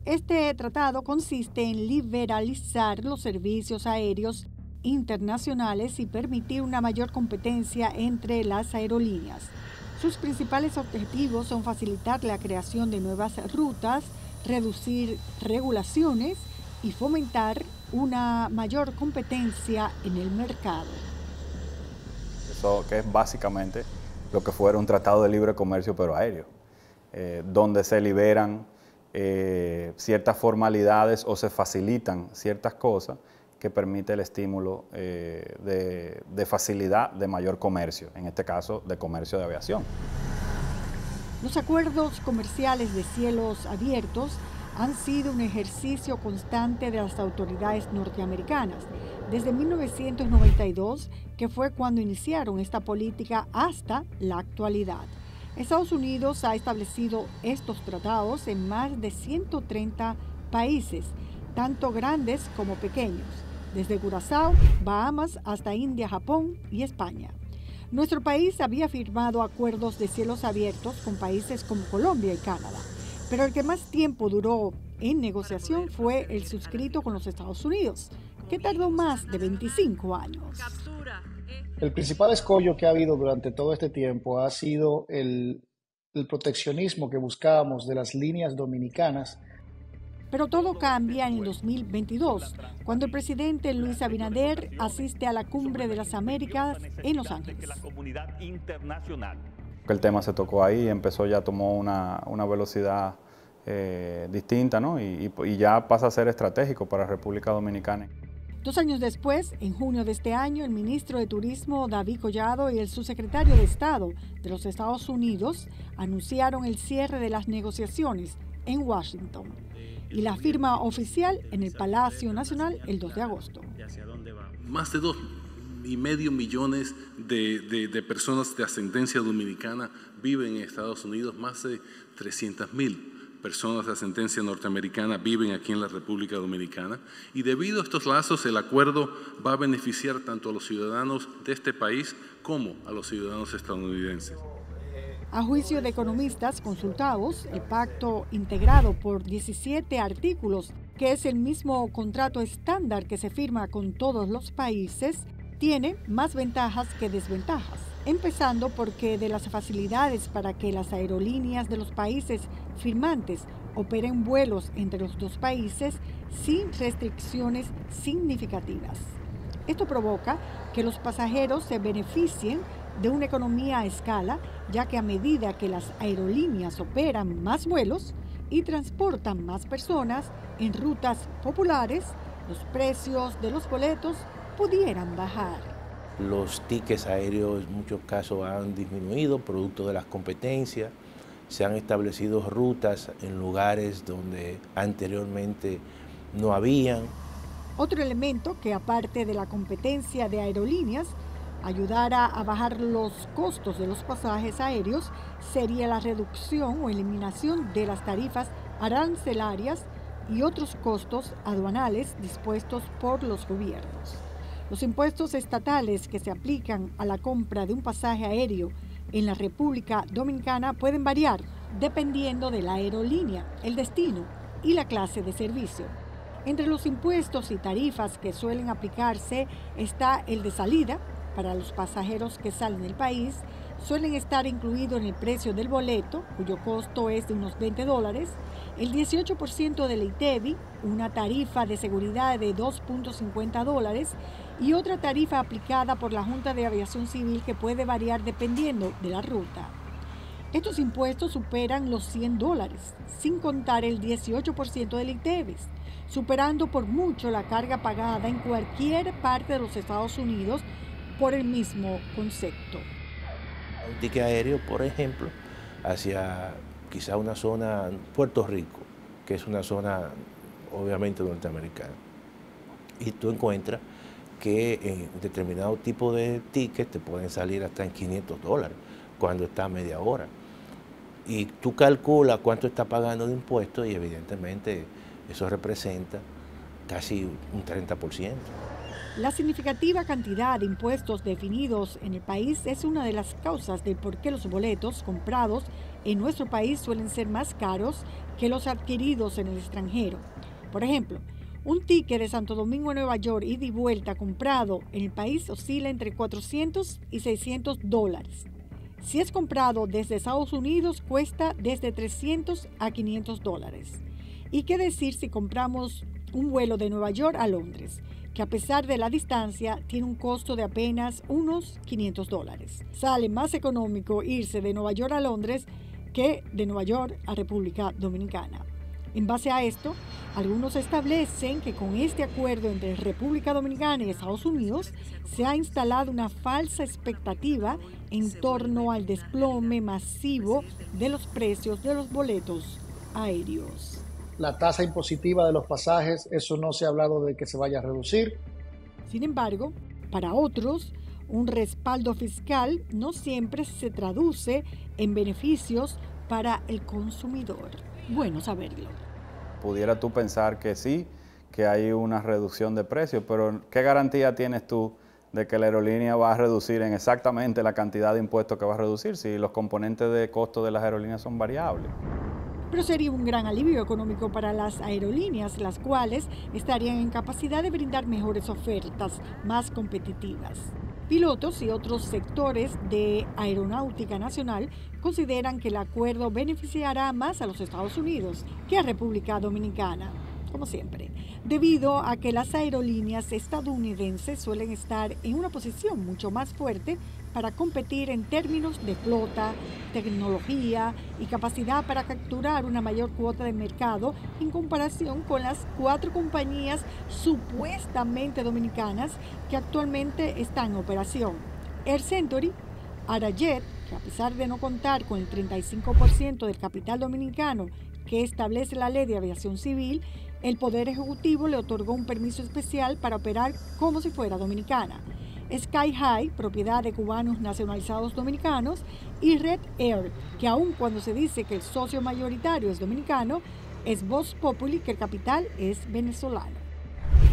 [SPEAKER 5] Este tratado consiste en liberalizar los servicios aéreos internacionales y permitir una mayor competencia entre las aerolíneas. Sus principales objetivos son facilitar la creación de nuevas rutas, reducir regulaciones y fomentar una mayor competencia en el mercado.
[SPEAKER 7] Eso que es básicamente lo que fuera un tratado de libre comercio pero aéreo, donde se liberan ciertas formalidades o se facilitan ciertas cosas que permite el estímulo de facilidad de mayor comercio, en este caso de comercio de aviación.
[SPEAKER 5] Los acuerdos comerciales de cielos abiertos han sido un ejercicio constante de las autoridades norteamericanas desde 1992, que fue cuando iniciaron esta política, hasta la actualidad. Estados Unidos ha establecido estos tratados en más de 130 países, tanto grandes como pequeños, desde Curazao, Bahamas hasta India, Japón y España. Nuestro país había firmado acuerdos de cielos abiertos con países como Colombia y Canadá, pero el que más tiempo duró en negociación fue el suscrito con los Estados Unidos, que tardó más de 25 años.
[SPEAKER 8] El principal escollo que ha habido durante todo este tiempo ha sido el proteccionismo que buscábamos de las líneas dominicanas.
[SPEAKER 5] Pero todo cambia en el 2022, cuando el presidente Luis Abinader asiste a la Cumbre de las Américas en Los Ángeles.
[SPEAKER 7] El tema se tocó ahí y empezó, ya tomó una velocidad distinta, ¿no? Y ya pasa a ser estratégico para República Dominicana.
[SPEAKER 5] 2 años después, en junio de este año, el ministro de Turismo, David Collado, y el subsecretario de Estado de los Estados Unidos anunciaron el cierre de las negociaciones en Washington y la firma oficial en el Palacio Nacional el 2 de agosto.
[SPEAKER 9] Más de 2,5 millones de personas de ascendencia dominicana viven en Estados Unidos, más de 300,000 personas de ascendencia norteamericana viven aquí en la República Dominicana, y debido a estos lazos el acuerdo va a beneficiar tanto a los ciudadanos de este país como a los ciudadanos estadounidenses.
[SPEAKER 5] A juicio de economistas consultados, el pacto, integrado por 17 artículos, que es el mismo contrato estándar que se firma con todos los países, tiene más ventajas que desventajas, empezando porque de las facilidades para que las aerolíneas de los países firmantes operen vuelos entre los dos países sin restricciones significativas. Esto provoca que los pasajeros se beneficien de una economía a escala, ya que a medida que las aerolíneas operan más vuelos y transportan más personas en rutas populares, los precios de los boletos pudieran bajar.
[SPEAKER 10] Los tickets aéreos en muchos casos han disminuido producto de las competencias. Se han establecido rutas en lugares donde anteriormente no habían.
[SPEAKER 5] Otro elemento que, aparte de la competencia de aerolíneas, ayudara a bajar los costos de los pasajes aéreos sería la reducción o eliminación de las tarifas arancelarias y otros costos aduanales dispuestos por los gobiernos. Los impuestos estatales que se aplican a la compra de un pasaje aéreo en la República Dominicana pueden variar dependiendo de la aerolínea, el destino y la clase de servicio. Entre los impuestos y tarifas que suelen aplicarse está el de salida. Para los pasajeros que salen del país, suelen estar incluidos en el precio del boleto, cuyo costo es de unos $20, el 18% del ITEVI, una tarifa de seguridad de $2.50 y otra tarifa aplicada por la Junta de Aviación Civil que puede variar dependiendo de la ruta. Estos impuestos superan los $100, sin contar el 18% del ITEVI, superando por mucho la carga pagada en cualquier parte de los Estados Unidos por el mismo concepto.
[SPEAKER 10] Un ticket aéreo, por ejemplo, hacia quizá una zona, Puerto Rico, que es una zona obviamente norteamericana, y tú encuentras que en determinado tipo de tickets te pueden salir hasta en $500 cuando está a media hora. Y tú calculas cuánto está pagando de impuestos y evidentemente eso representa casi un 30%.
[SPEAKER 5] La significativa cantidad de impuestos definidos en el país es una de las causas de por qué los boletos comprados en nuestro país suelen ser más caros que los adquiridos en el extranjero. Por ejemplo, un ticket de Santo Domingo a Nueva York ida y vuelta comprado en el país oscila entre $400 y $600. Si es comprado desde Estados Unidos, cuesta desde $300 a $500. ¿Y qué decir si compramos un vuelo de Nueva York a Londres, que a pesar de la distancia tiene un costo de apenas unos $500? Sale más económico irse de Nueva York a Londres que de Nueva York a República Dominicana. En base a esto, algunos establecen que con este acuerdo entre República Dominicana y Estados Unidos se ha instalado una falsa expectativa en torno al desplome masivo de los precios de los boletos aéreos.
[SPEAKER 8] La tasa impositiva de los pasajes, eso no se ha hablado de que se vaya a reducir.
[SPEAKER 5] Sin embargo, para otros, un respaldo fiscal no siempre se traduce en beneficios para el consumidor. Bueno saberlo.
[SPEAKER 7] Pudiera tú pensar que sí, que hay una reducción de precios, pero ¿qué garantía tienes tú de que la aerolínea va a reducir en exactamente la cantidad de impuestos que va a reducir si los componentes de costo de las aerolíneas son variables?
[SPEAKER 5] Pero sería un gran alivio económico para las aerolíneas, las cuales estarían en capacidad de brindar mejores ofertas, más competitivas. Pilotos y otros sectores de aeronáutica nacional consideran que el acuerdo beneficiará más a los Estados Unidos que a República Dominicana, como siempre, debido a que las aerolíneas estadounidenses suelen estar en una posición mucho más fuerte para competir en términos de flota, tecnología y capacidad para capturar una mayor cuota de mercado en comparación con las 4 compañías supuestamente dominicanas que actualmente están en operación: Air Century, Arajet, que a pesar de no contar con el 35% del capital dominicano que establece la Ley de Aviación Civil, el Poder Ejecutivo le otorgó un permiso especial para operar como si fuera dominicana. Sky High, propiedad de cubanos nacionalizados dominicanos, y Red Air, que aun cuando se dice que el socio mayoritario es dominicano, es Voz Populi, que el capital es venezolano.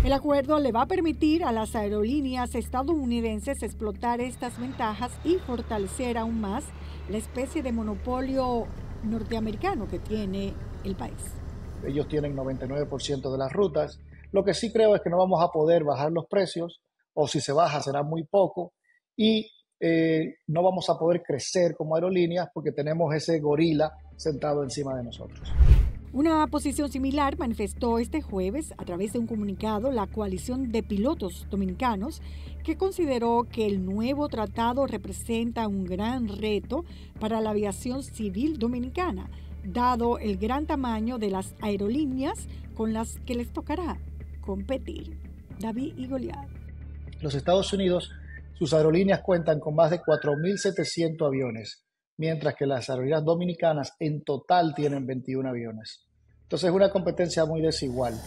[SPEAKER 5] El acuerdo le va a permitir a las aerolíneas estadounidenses explotar estas ventajas y fortalecer aún más la especie de monopolio norteamericano que tiene el país.
[SPEAKER 8] Ellos tienen 99% de las rutas. Lo que sí creo es que no vamos a poder bajar los precios, o si se baja será muy poco, y no vamos a poder crecer como aerolíneas porque tenemos ese gorila sentado encima de nosotros.
[SPEAKER 5] Una posición similar manifestó este jueves a través de un comunicado la coalición de pilotos dominicanos, que consideró que el nuevo tratado representa un gran reto para la aviación civil dominicana, dado el gran tamaño de las aerolíneas con las que les tocará competir. David y Goliat.
[SPEAKER 8] Los Estados Unidos, sus aerolíneas cuentan con más de 4.700 aviones, mientras que las aerolíneas dominicanas en total tienen 21 aviones. Entonces es una competencia muy desigual.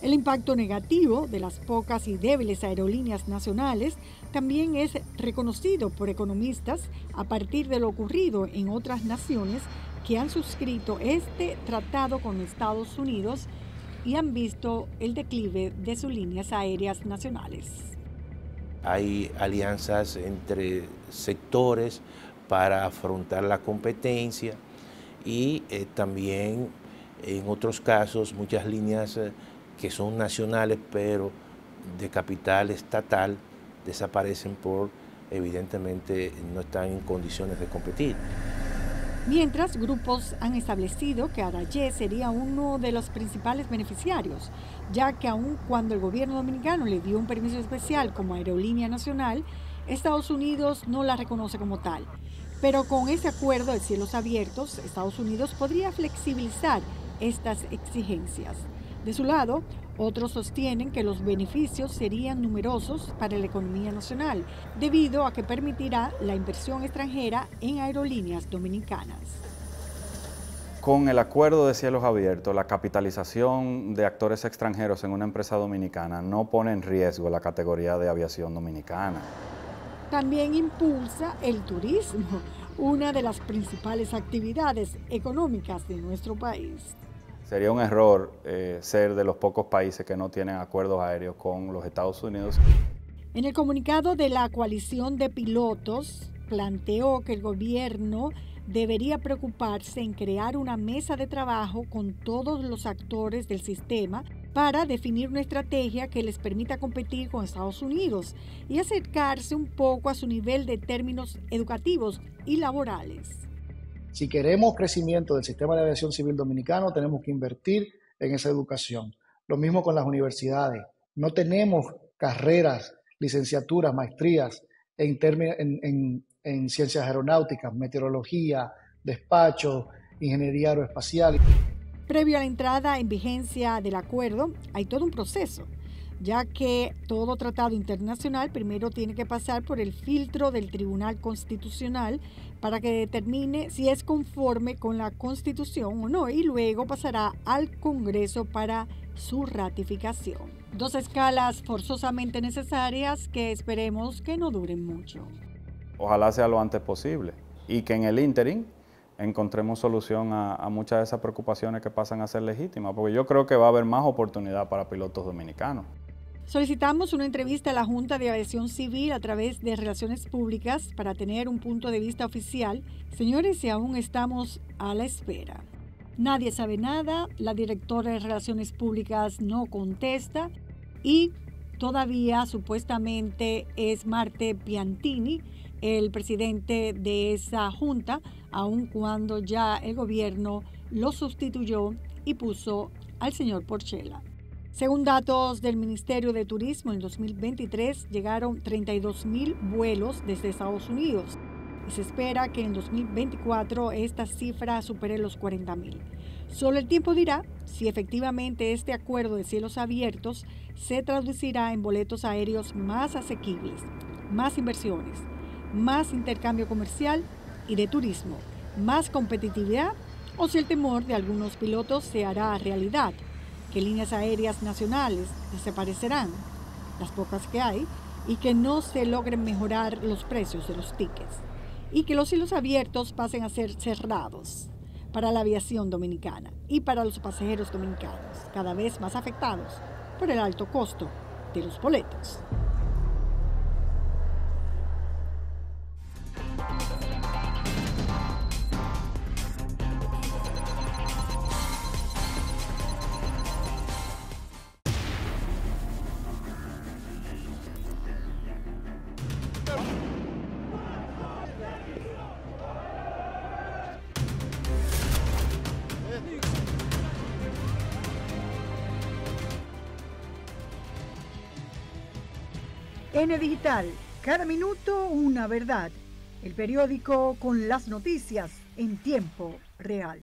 [SPEAKER 5] El impacto negativo de las pocas y débiles aerolíneas nacionales también es reconocido por economistas a partir de lo ocurrido en otras naciones que han suscrito este tratado con Estados Unidos y han visto el declive de sus líneas aéreas nacionales.
[SPEAKER 10] Hay alianzas entre sectores para afrontar la competencia y también en otros casos muchas líneas que son nacionales pero de capital estatal desaparecen por evidentemente no están en condiciones de competir.
[SPEAKER 5] Mientras, grupos han establecido que Arayé sería uno de los principales beneficiarios, ya que aun cuando el gobierno dominicano le dio un permiso especial como aerolínea nacional, Estados Unidos no la reconoce como tal. Pero con ese acuerdo de cielos abiertos, Estados Unidos podría flexibilizar estas exigencias. De su lado, otros sostienen que los beneficios serían numerosos para la economía nacional, debido a que permitirá la inversión extranjera en aerolíneas dominicanas.
[SPEAKER 7] Con el acuerdo de cielos abiertos, la capitalización de actores extranjeros en una empresa dominicana no pone en riesgo la categoría de aviación dominicana.
[SPEAKER 5] También impulsa el turismo, una de las principales actividades económicas de nuestro país.
[SPEAKER 7] Sería un error ser de los pocos países que no tienen acuerdos aéreos con los Estados Unidos.
[SPEAKER 5] En el comunicado de la coalición de pilotos, planteó que el gobierno debería preocuparse en crear una mesa de trabajo con todos los actores del sistema para definir una estrategia que les permita competir con Estados Unidos y acercarse un poco a su nivel de términos educativos y laborales.
[SPEAKER 8] Si queremos crecimiento del sistema de aviación civil dominicano, tenemos que invertir en esa educación. Lo mismo con las universidades. No tenemos carreras, licenciaturas, maestrías en ciencias aeronáuticas, meteorología, despacho, ingeniería aeroespacial.
[SPEAKER 5] Previo a la entrada en vigencia del acuerdo, hay todo un proceso, ya que todo tratado internacional primero tiene que pasar por el filtro del Tribunal Constitucional para que determine si es conforme con la Constitución o no, y luego pasará al Congreso para su ratificación. Dos escalas forzosamente necesarias que esperemos que no duren mucho.
[SPEAKER 7] Ojalá sea lo antes posible y que en el ínterin encontremos solución a muchas de esas preocupaciones que pasan a ser legítimas, porque yo creo que va a haber más oportunidad para pilotos dominicanos.
[SPEAKER 5] Solicitamos una entrevista a la Junta de Aviación Civil a través de Relaciones Públicas para tener un punto de vista oficial. Señores, y aún estamos a la espera. Nadie sabe nada, la directora de Relaciones Públicas no contesta y todavía supuestamente es Marte Piantini el presidente de esa junta, aun cuando ya el gobierno lo sustituyó y puso al señor Porchela. Según datos del Ministerio de Turismo, en 2023 llegaron 32,000 vuelos desde Estados Unidos y se espera que en 2024 esta cifra supere los 40,000. Solo el tiempo dirá si efectivamente este acuerdo de cielos abiertos se traducirá en boletos aéreos más asequibles, más inversiones, más intercambio comercial y de turismo, más competitividad, o si el temor de algunos pilotos se hará realidad, que líneas aéreas nacionales desaparecerán, las pocas que hay, y que no se logren mejorar los precios de los tickets, y que los cielos abiertos pasen a ser cerrados para la aviación dominicana y para los pasajeros dominicanos, cada vez más afectados por el alto costo de los boletos. N Digital, cada minuto una verdad. El periódico con las noticias en tiempo real.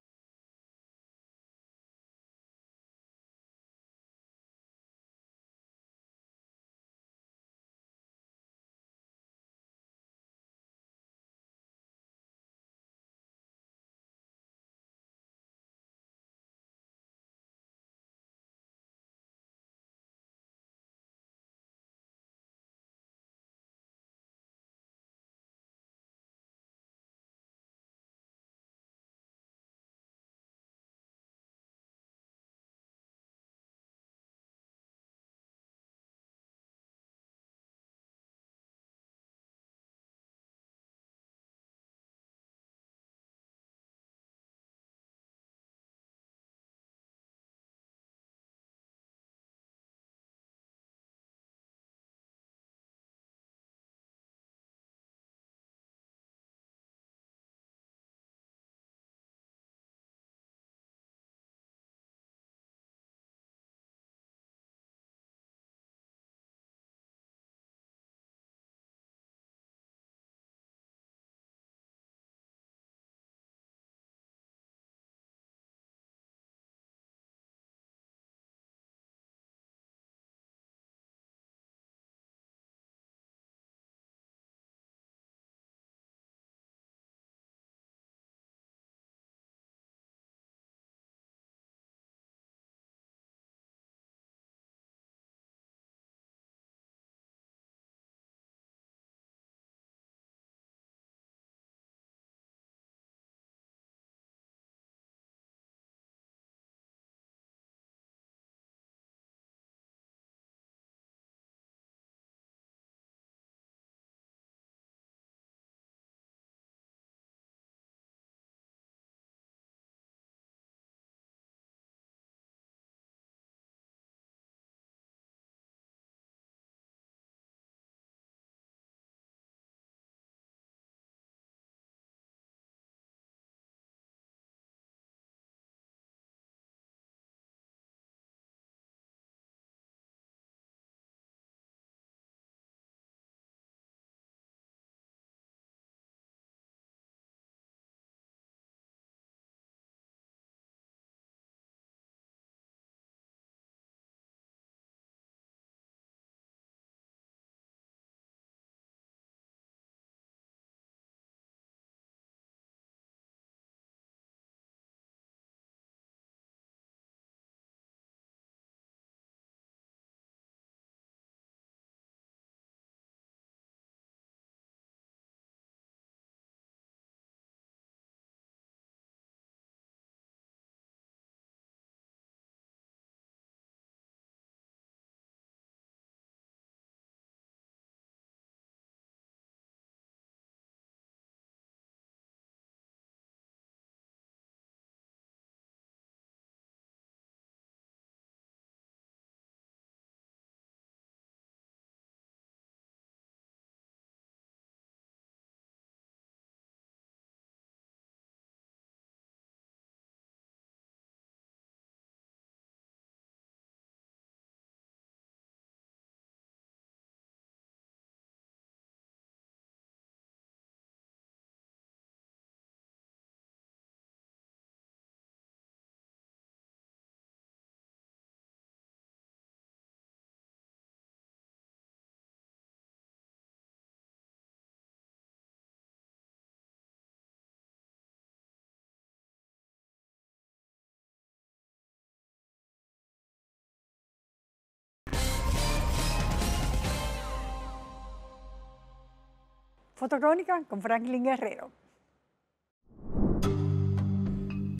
[SPEAKER 1] Fotocrónica con Franklin Guerrero.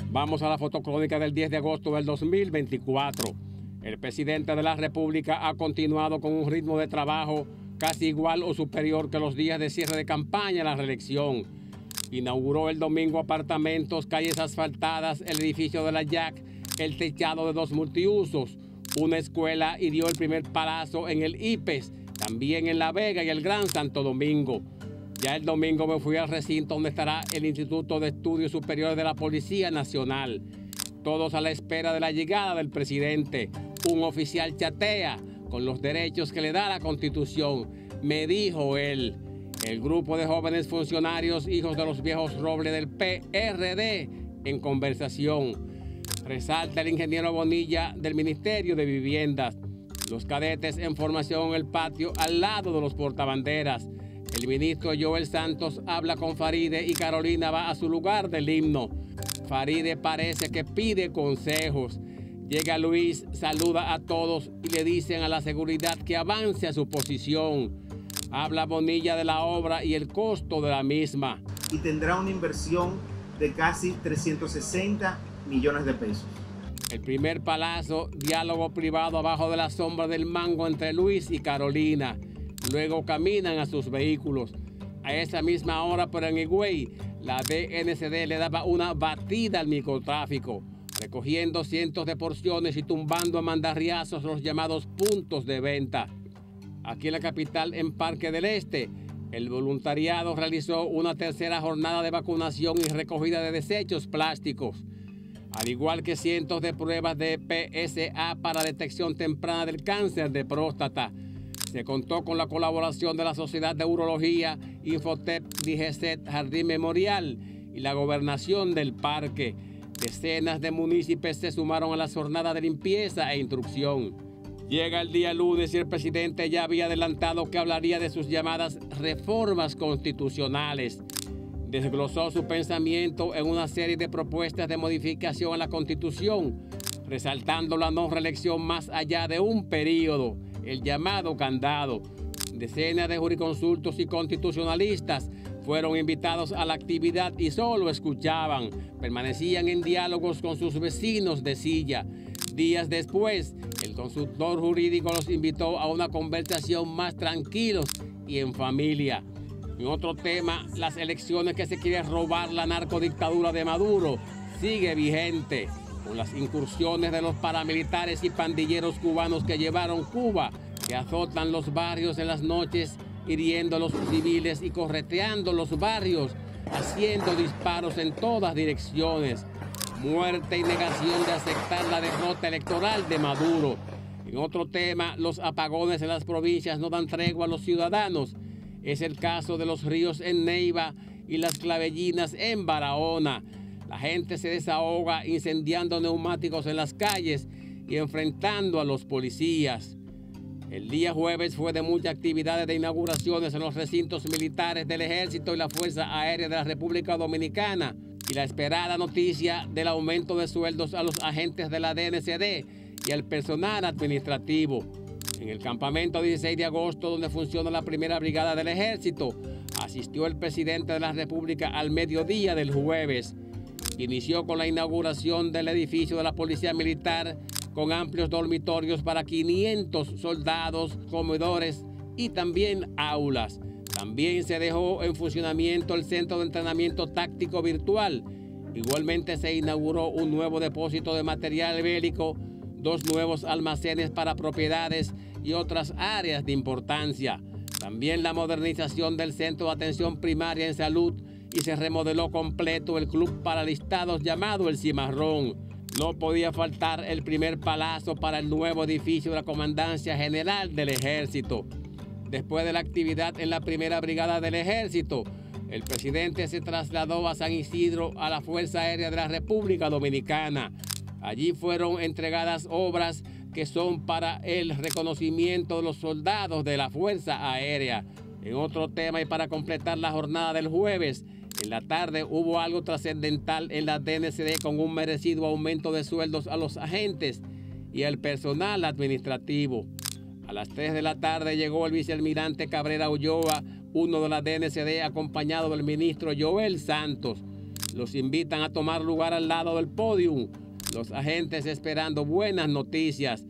[SPEAKER 11] Vamos a la fotocrónica del 10 de agosto del 2024. El presidente de la República ha continuado con un ritmo de trabajo casi igual o superior que los días de cierre de campaña a la reelección. Inauguró el domingo apartamentos, calles asfaltadas, el edificio de la YAC, el techado de 2 multiusos, una escuela y dio el primer palazo en el IPES, también en La Vega y el Gran Santo Domingo. Ya el domingo me fui al recinto donde estará el Instituto de Estudios Superiores de la Policía Nacional. Todos a la espera de la llegada del presidente. Un oficial chatea con los derechos que le da la Constitución, me dijo él. El grupo de jóvenes funcionarios, hijos de los viejos robles del PRD, en conversación. Resalta el ingeniero Bonilla del Ministerio de Viviendas. Los cadetes en formación en el patio al lado de los portabanderas. El ministro Joel Santos habla con Faride y Carolina va a su lugar del himno. Faride parece que pide consejos. Llega Luis, saluda a todos y le dicen a la seguridad que avance a su posición. Habla Bonilla de la obra y el costo de la misma.
[SPEAKER 12] Y tendrá una inversión de casi 360 millones de pesos.
[SPEAKER 11] El primer palazo, diálogo privado abajo de la sombra del mango entre Luis y Carolina. Luego caminan a sus vehículos. A esa misma hora, pero en Higüey, la DNCD le daba una batida al microtráfico, recogiendo cientos de porciones y tumbando a mandarriazos los llamados puntos de venta. Aquí en la capital, en Parque del Este, el voluntariado realizó una tercera jornada de vacunación y recogida de desechos plásticos, al igual que cientos de pruebas de PSA para detección temprana del cáncer de próstata. Se contó con la colaboración de la Sociedad de Urología, Infotep, DGCET, Jardín Memorial y la Gobernación del Parque. Decenas de municipios se sumaron a la jornada de limpieza e instrucción. Llega el día lunes y el presidente ya había adelantado que hablaría de sus llamadas reformas constitucionales. Desglosó su pensamiento en una serie de propuestas de modificación a la Constitución, resaltando la no reelección más allá de un periodo, el llamado candado. Decenas de jurisconsultos y constitucionalistas fueron invitados a la actividad y solo escuchaban, permanecían en diálogos con sus vecinos de silla. Días después, el consultor jurídico los invitó a una conversación más tranquilos y en familia. En otro tema, las elecciones que se quiere robar la narcodictadura de Maduro sigue vigente, con las incursiones de los paramilitares y pandilleros cubanos que llevaron Cuba, que azotan los barrios en las noches, hiriendo a los civiles y correteando los barrios, haciendo disparos en todas direcciones. Muerte y negación de aceptar la derrota electoral de Maduro. En otro tema, los apagones en las provincias no dan tregua a los ciudadanos. Es el caso de los ríos en Neiva y las clavellinas en Barahona. La gente se desahoga incendiando neumáticos en las calles y enfrentando a los policías. El día jueves fue de muchas actividades de inauguraciones en los recintos militares del Ejército y la Fuerza Aérea de la República Dominicana y la esperada noticia del aumento de sueldos a los agentes de la DNCD y al personal administrativo. En el campamento 16 de agosto, donde funciona la primera brigada del Ejército, asistió el presidente de la República al mediodía del jueves. Inició con la inauguración del edificio de la Policía Militar, con amplios dormitorios para 500 soldados, comedores y también aulas. También se dejó en funcionamiento el Centro de Entrenamiento Táctico Virtual. Igualmente se inauguró un nuevo depósito de material bélico, 2 nuevos almacenes para propiedades y otras áreas de importancia. También la modernización del Centro de Atención Primaria en Salud y se remodeló completo el club para listados llamado El Cimarrón. No podía faltar el primer palazo para el nuevo edificio de la Comandancia General del Ejército. Después de la actividad en la primera brigada del Ejército, el presidente se trasladó a San Isidro a la Fuerza Aérea de la República Dominicana. Allí fueron entregadas obras que son para el reconocimiento de los soldados de la Fuerza Aérea. En otro tema y para completar la jornada del jueves, en la tarde hubo algo trascendental en la DNCD con un merecido aumento de sueldos a los agentes y al personal administrativo. A las 3 de la tarde llegó el vicealmirante Cabrera Ulloa uno de la DNCD acompañado del ministro Joel Santos. Los invitan a tomar lugar al lado del podio. Los agentes esperando buenas noticias.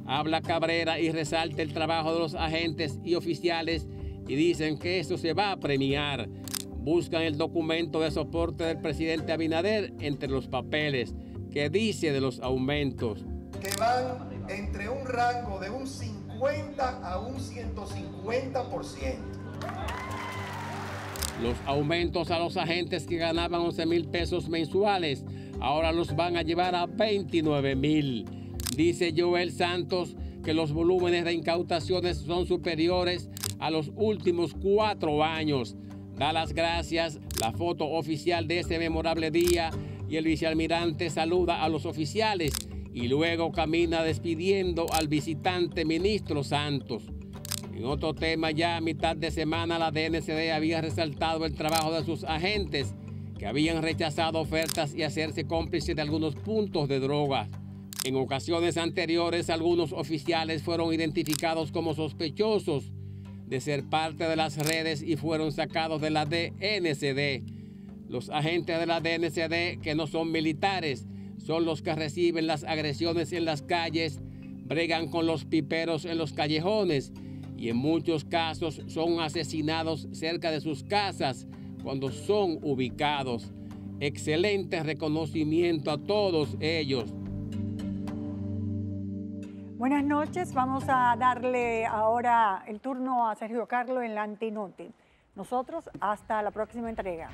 [SPEAKER 11] Habla Cabrera y resalta el trabajo de los agentes y oficiales y dicen que eso se va a premiar. Buscan el documento de soporte del presidente Abinader entre los papeles que dice de los aumentos.
[SPEAKER 13] Que van entre un rango de un 50 a un 150%.
[SPEAKER 11] Los aumentos a los agentes que ganaban 11,000 pesos mensuales ahora los van a llevar a 29,000. Dice Joel Santos que los volúmenes de incautaciones son superiores a los últimos 4 años. Da las gracias, la foto oficial de ese memorable día y el vicealmirante saluda a los oficiales y luego camina despidiendo al visitante ministro Santos. En otro tema, ya a mitad de semana la DNCD había resaltado el trabajo de sus agentes que habían rechazado ofertas y hacerse cómplices de algunos puntos de drogas. En ocasiones anteriores, algunos oficiales fueron identificados como sospechosos de ser parte de las redes y fueron sacados de la DNCD. Los agentes de la DNCD, que no son militares, son los que reciben las agresiones en las calles, bregan con los piperos en los callejones y en muchos casos son asesinados cerca de sus casas cuando son ubicados. Excelente reconocimiento a todos ellos.
[SPEAKER 1] Buenas noches, vamos a darle ahora el turno a Sergio Carlo en la Antinoti. Nosotros hasta la próxima entrega.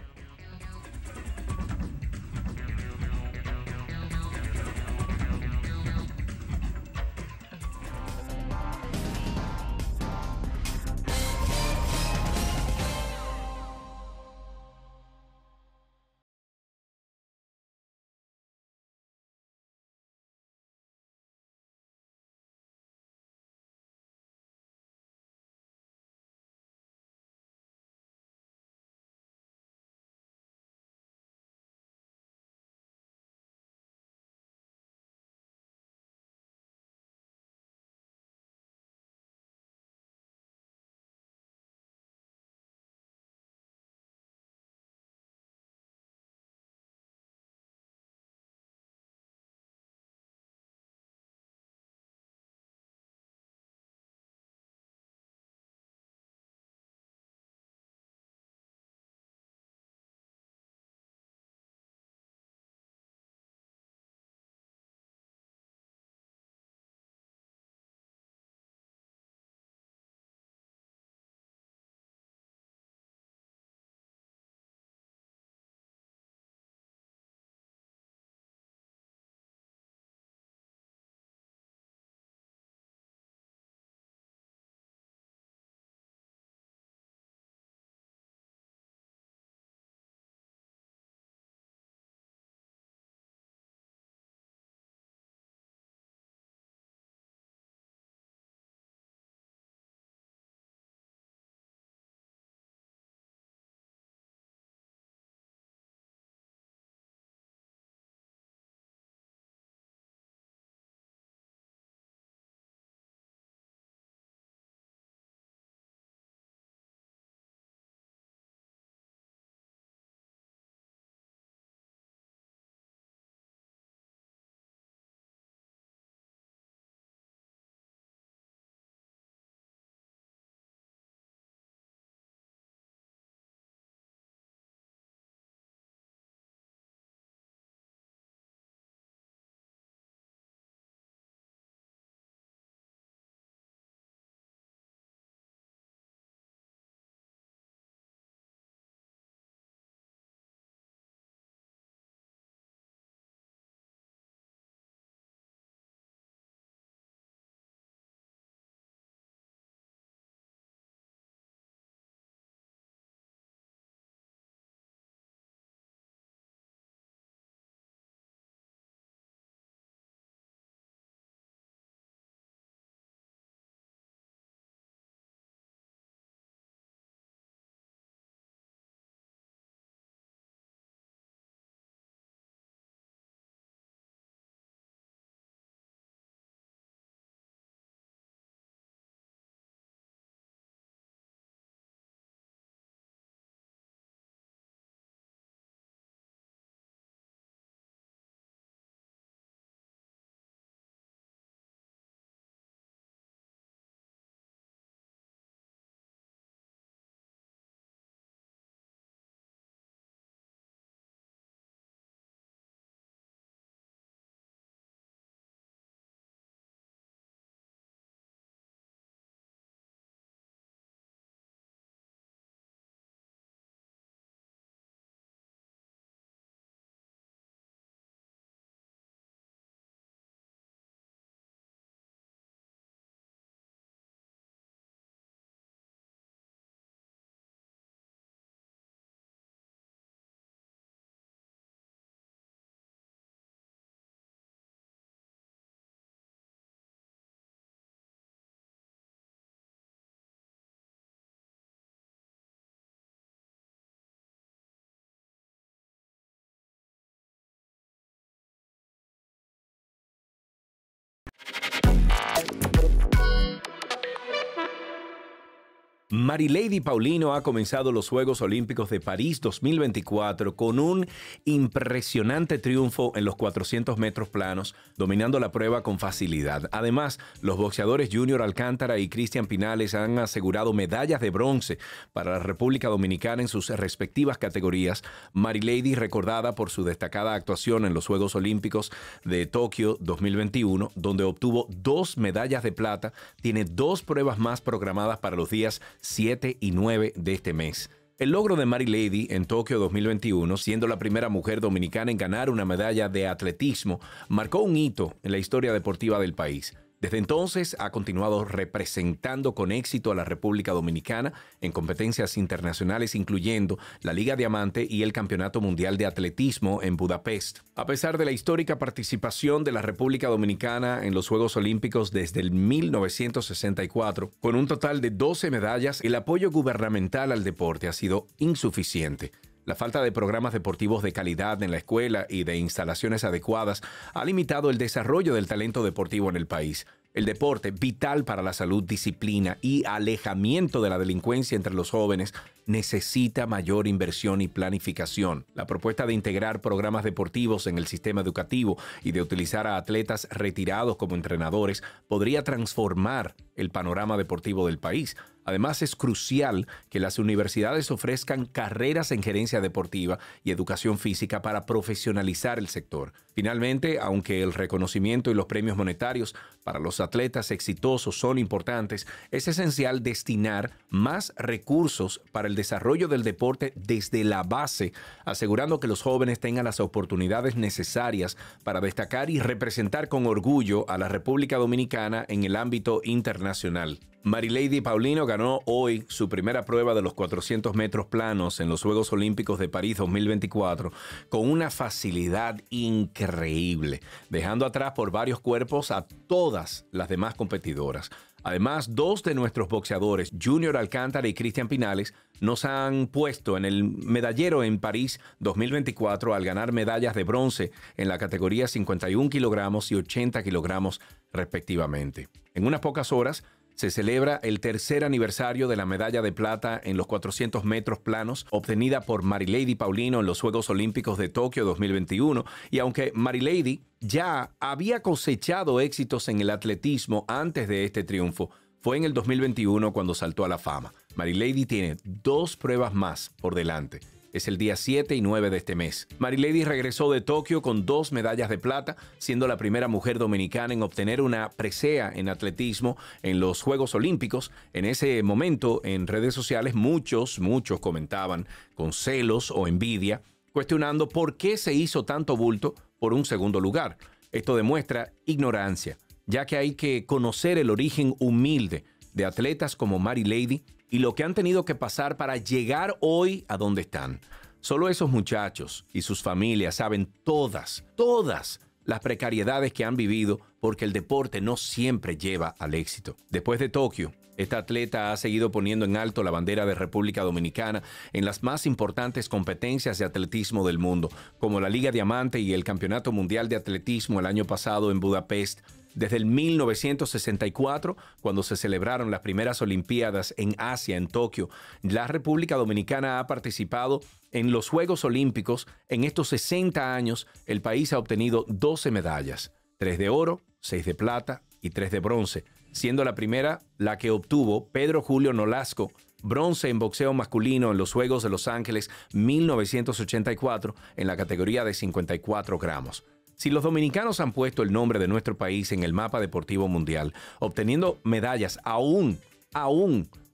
[SPEAKER 14] Marilady Paulino ha comenzado los Juegos Olímpicos de París 2024 con un impresionante triunfo en los 400 metros planos, dominando la prueba con facilidad. Además, los boxeadores Junior Alcántara y Cristian Pinales han asegurado medallas de bronce para la República Dominicana en sus respectivas categorías. Marilady, recordada por su destacada actuación en los Juegos Olímpicos de Tokio 2021, donde obtuvo 2 medallas de plata, tiene 2 pruebas más programadas para los días 7 y 9 de este mes. El logro de Marilady en Tokio 2021, siendo la primera mujer dominicana en ganar una medalla de atletismo, marcó un hito en la historia deportiva del país. Desde entonces ha continuado representando con éxito a la República Dominicana en competencias internacionales, incluyendo la Liga Diamante y el Campeonato Mundial de Atletismo en Budapest. A pesar de la histórica participación de la República Dominicana en los Juegos Olímpicos desde el 1964, con un total de 12 medallas, el apoyo gubernamental al deporte ha sido insuficiente. La falta de programas deportivos de calidad en la escuela y de instalaciones adecuadas ha limitado el desarrollo del talento deportivo en el país. El deporte, vital para la salud, disciplina y alejamiento de la delincuencia entre los jóvenes, necesita mayor inversión y planificación. La propuesta de integrar programas deportivos en el sistema educativo y de utilizar a atletas retirados como entrenadores podría transformar el panorama deportivo del país. Además, es crucial que las universidades ofrezcan carreras en gerencia deportiva y educación física para profesionalizar el sector. Finalmente, aunque el reconocimiento y los premios monetarios para los atletas exitosos son importantes, es esencial destinar más recursos para el desarrollo del deporte desde la base, asegurando que los jóvenes tengan las oportunidades necesarias para destacar y representar con orgullo a la República Dominicana en el ámbito internacional. Marilady Paulino ganó hoy su primera prueba de los 400 metros planos en los Juegos Olímpicos de París 2024 con una facilidad increíble, dejando atrás por varios cuerpos a todas las demás competidoras. Además, 2 de nuestros boxeadores, Junior Alcántara y Cristian Pinales, nos han puesto en el medallero en París 2024 al ganar medallas de bronce en la categoría 51 kilogramos y 80 kilogramos respectivamente. En unas pocas horas se celebra el tercer aniversario de la medalla de plata en los 400 metros planos obtenida por Marilady Paulino en los Juegos Olímpicos de Tokio 2021. Y aunque Marilady ya había cosechado éxitos en el atletismo antes de este triunfo, fue en el 2021 cuando saltó a la fama. Marilady tiene 2 pruebas más por delante. Es el día 7 y 9 de este mes. Marilady regresó de Tokio con 2 medallas de plata, siendo la primera mujer dominicana en obtener una presea en atletismo en los Juegos Olímpicos. En ese momento, en redes sociales, muchos comentaban con celos o envidia, cuestionando por qué se hizo tanto bulto por un segundo lugar. Esto demuestra ignorancia, ya que hay que conocer el origen humilde de atletas como Marilady y lo que han tenido que pasar para llegar hoy a donde están. Solo esos muchachos y sus familias saben todas las precariedades que han vivido porque el deporte no siempre lleva al éxito. Después de Tokio, esta atleta ha seguido poniendo en alto la bandera de República Dominicana en las más importantes competencias de atletismo del mundo, como la Liga Diamante y el Campeonato Mundial de Atletismo el año pasado en Budapest. Desde el 1964, cuando se celebraron las primeras Olimpiadas en Asia, en Tokio, la República Dominicana ha participado en los Juegos Olímpicos. En estos 60 años, el país ha obtenido 12 medallas, 3 de oro, 6 de plata y 3 de bronce, siendo la primera la que obtuvo Pedro Julio Nolasco, bronce en boxeo masculino en los Juegos de Los Ángeles 1984 en la categoría de 54 gramos. Si los dominicanos han puesto el nombre de nuestro país en el mapa deportivo mundial, obteniendo medallas aún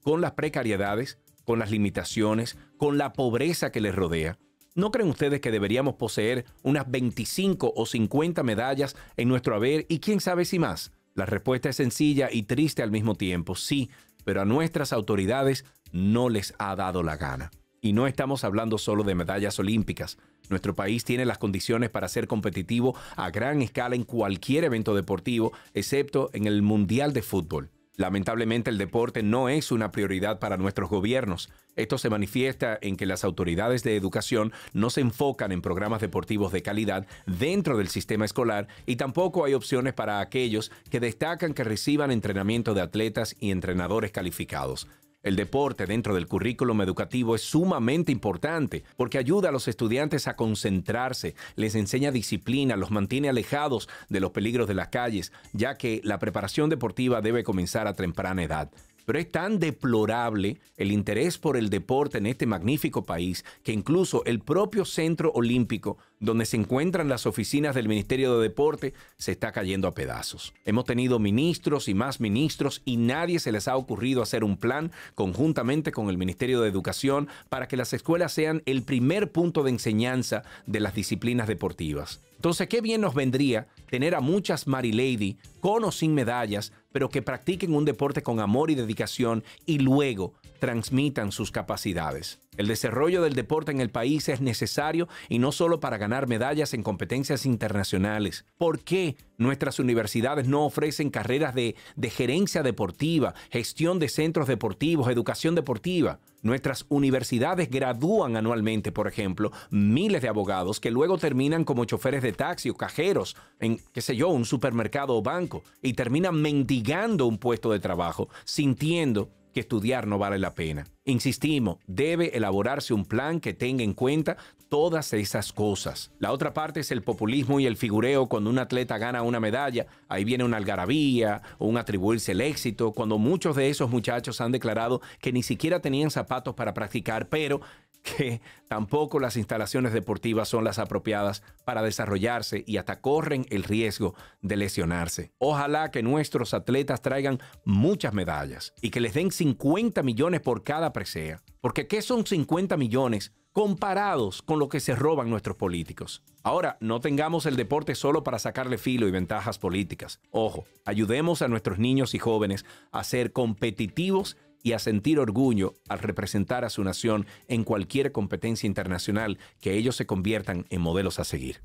[SPEAKER 14] con las precariedades, con las limitaciones, con la pobreza que les rodea, ¿no creen ustedes que deberíamos poseer unas 25 o 50 medallas en nuestro haber y quién sabe si más? La respuesta es sencilla y triste al mismo tiempo, sí, pero a nuestras autoridades no les ha dado la gana. Y no estamos hablando solo de medallas olímpicas. Nuestro país tiene las condiciones para ser competitivo a gran escala en cualquier evento deportivo, excepto en el Mundial de Fútbol. Lamentablemente, el deporte no es una prioridad para nuestros gobiernos. Esto se manifiesta en que las autoridades de educación no se enfocan en programas deportivos de calidad dentro del sistema escolar y tampoco hay opciones para aquellos que destacan que reciban entrenamiento de atletas y entrenadores calificados. El deporte dentro del currículum educativo es sumamente importante porque ayuda a los estudiantes a concentrarse, les enseña disciplina, los mantiene alejados de los peligros de las calles, ya que la preparación deportiva debe comenzar a temprana edad. Pero es tan deplorable el interés por el deporte en este magnífico país que incluso el propio Centro Olímpico, donde se encuentran las oficinas del Ministerio de Deporte, se está cayendo a pedazos. Hemos tenido ministros y más ministros y nadie se les ha ocurrido hacer un plan conjuntamente con el Ministerio de Educación para que las escuelas sean el primer punto de enseñanza de las disciplinas deportivas. Entonces, qué bien nos vendría tener a muchas Marilady con o sin medallas, pero que practiquen un deporte con amor y dedicación y luego transmitan sus capacidades. El desarrollo del deporte en el país es necesario y no solo para ganar medallas en competencias internacionales. ¿Por qué nuestras universidades no ofrecen carreras de gerencia deportiva, gestión de centros deportivos, educación deportiva? Nuestras universidades gradúan anualmente, por ejemplo, miles de abogados que luego terminan como choferes de taxi o cajeros en, un supermercado o banco y terminan mendigando un puesto de trabajo, sintiendo que estudiar no vale la pena. Insistimos, debe elaborarse un plan que tenga en cuenta todas esas cosas. La otra parte es el populismo y el figureo. Cuando un atleta gana una medalla, ahí viene una algarabía o un atribuirse el éxito, cuando muchos de esos muchachos han declarado que ni siquiera tenían zapatos para practicar, pero que tampoco las instalaciones deportivas son las apropiadas para desarrollarse y hasta corren el riesgo de lesionarse. Ojalá que nuestros atletas traigan muchas medallas y que les den 50 millones por cada presea. Porque ¿qué son 50 millones comparados con lo que se roban nuestros políticos? Ahora, no tengamos el deporte solo para sacarle filo y ventajas políticas. Ojo, ayudemos a nuestros niños y jóvenes a ser competitivos y a sentir orgullo al representar a su nación en cualquier competencia internacional, que ellos se conviertan en modelos a seguir.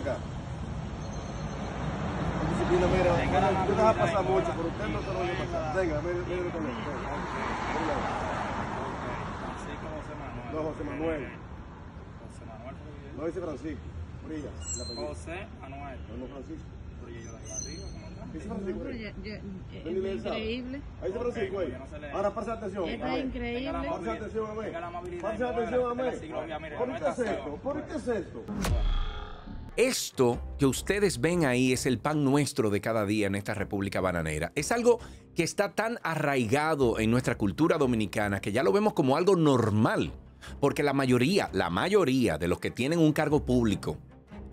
[SPEAKER 15] acá. Disciplina, mira, tú te vas a pasar mucho, pero usted no te lo voy a pasar. Venga, mire con él. No, José Manuel.
[SPEAKER 16] José Manuel.
[SPEAKER 15] No dice Francisco. Brilla.
[SPEAKER 16] José Manuel.
[SPEAKER 15] No, Francisco.
[SPEAKER 16] Dice
[SPEAKER 15] Francisco.
[SPEAKER 17] Increíble.
[SPEAKER 15] Ahí dice Francisco, ahí. Ahora pasa atención.
[SPEAKER 17] Está increíble.
[SPEAKER 15] Pasa atención a mí. Pasa atención a mí. ¿Por qué es esto? ¿Por qué es esto?
[SPEAKER 14] Esto que ustedes ven ahí es el pan nuestro de cada día en esta República Bananera. Es algo que está tan arraigado en nuestra cultura dominicana que ya lo vemos como algo normal. Porque la mayoría de los que tienen un cargo público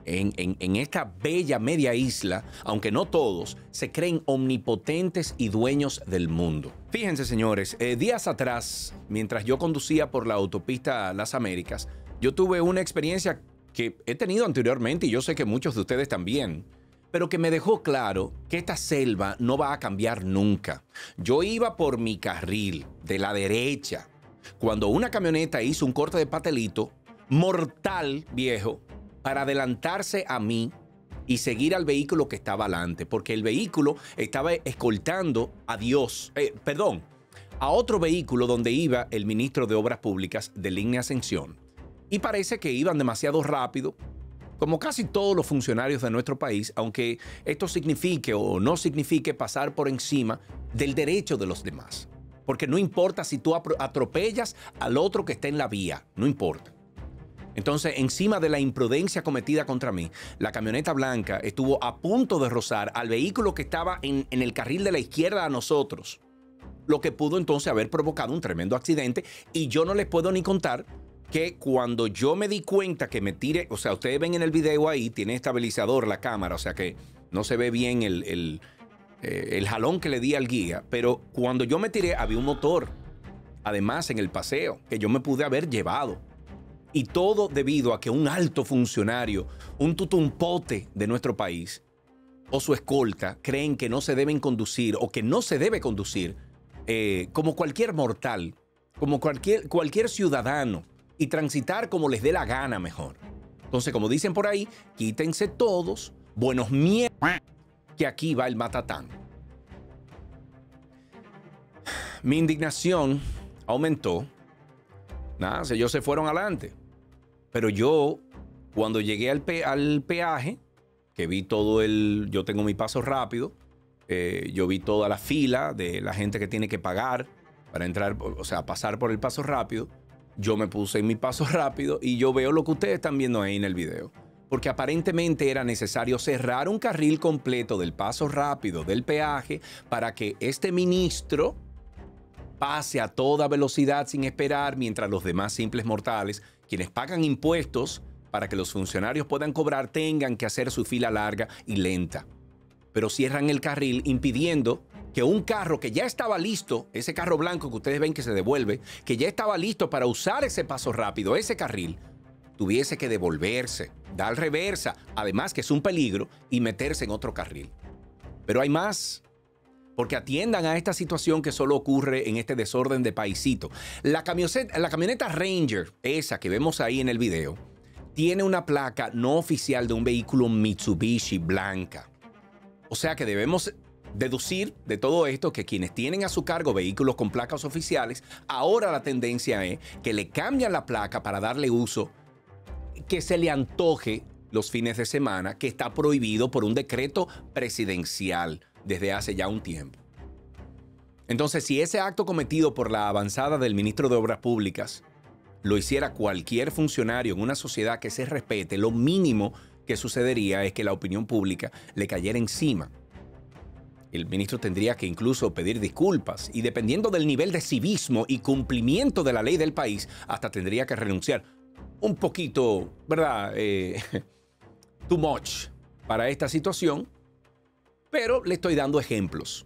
[SPEAKER 14] en esta bella media isla, aunque no todos, se creen omnipotentes y dueños del mundo. Fíjense, señores, días atrás, mientras yo conducía por la autopista Las Américas, yo tuve una experiencia que he tenido anteriormente y yo sé que muchos de ustedes también, pero que me dejó claro que esta selva no va a cambiar nunca. Yo iba por mi carril de la derecha cuando una camioneta hizo un corte de patelito mortal, viejo, para adelantarse a mí y seguir al vehículo que estaba adelante, porque el vehículo estaba escoltando a otro vehículo donde iba el ministro de Obras Públicas de Línea Ascensión. Y parece que iban demasiado rápido, como casi todos los funcionarios de nuestro país, aunque esto signifique o no signifique pasar por encima del derecho de los demás. Porque no importa si tú atropellas al otro que está en la vía, no importa. Entonces, encima de la imprudencia cometida contra mí, la camioneta blanca estuvo a punto de rozar al vehículo que estaba en el carril de la izquierda a nosotros, lo que pudo entonces haber provocado un tremendo accidente. Y yo no les puedo ni contar que cuando yo me di cuenta que me tiré, o sea, ustedes ven en el video ahí, tiene estabilizador la cámara, o sea que no se ve bien el jalón que le di al guía, pero cuando yo me tiré había un motor, además en el paseo, que yo me pude haber llevado. Y todo debido a que un alto funcionario, un tutumpote de nuestro país o su escolta creen que no se deben conducir o que no se debe conducir como cualquier mortal, como cualquier ciudadano, y transitar como les dé la gana mejor. Entonces, como dicen por ahí, quítense todos, buenos mierdas, que aquí va el matatán. Mi indignación aumentó. Nada, ellos se fueron adelante. Pero yo, cuando llegué al peaje, que vi todo yo tengo mi paso rápido, yo vi toda la fila de la gente que tiene que pagar para entrar, o sea, pasar por el paso rápido. Yo me puse en mi paso rápido y yo veo lo que ustedes están viendo ahí en el video. Porque aparentemente era necesario cerrar un carril completo del paso rápido del peaje para que este ministro pase a toda velocidad sin esperar, mientras los demás simples mortales, quienes pagan impuestos para que los funcionarios puedan cobrar, tengan que hacer su fila larga y lenta. Pero cierran el carril impidiendo que un carro que ya estaba listo, ese carro blanco que ustedes ven que se devuelve, que ya estaba listo para usar ese paso rápido, ese carril, tuviese que devolverse, dar reversa, además que es un peligro, y meterse en otro carril. Pero hay más, porque atiendan a esta situación que solo ocurre en este desorden de paisito. La camioneta Ranger, esa que vemos ahí en el video, tiene una placa no oficial de un vehículo Mitsubishi blanca. O sea que debemos deducir de todo esto que quienes tienen a su cargo vehículos con placas oficiales, ahora la tendencia es que le cambian la placa para darle uso que se le antoje los fines de semana, que está prohibido por un decreto presidencial desde hace ya un tiempo. Entonces, si ese acto cometido por la avanzada del ministro de Obras Públicas lo hiciera cualquier funcionario en una sociedad que se respete, lo mínimo que sucedería es que la opinión pública le cayera encima. El ministro tendría que incluso pedir disculpas y, dependiendo del nivel de civismo y cumplimiento de la ley del país, hasta tendría que renunciar. Un poquito, ¿verdad? Too much para esta situación, pero le estoy dando ejemplos.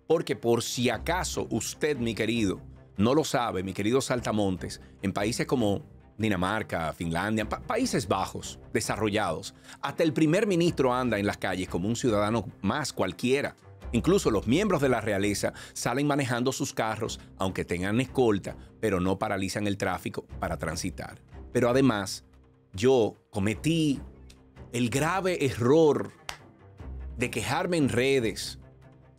[SPEAKER 14] Porque por si acaso usted, mi querido, no lo sabe, mi querido Saltamontes, en países como Dinamarca, Finlandia, Países Bajos, desarrollados, hasta el primer ministro anda en las calles como un ciudadano más cualquiera. Incluso los miembros de la realeza salen manejando sus carros, aunque tengan escolta, pero no paralizan el tráfico para transitar. Pero además, yo cometí el grave error de quejarme en redes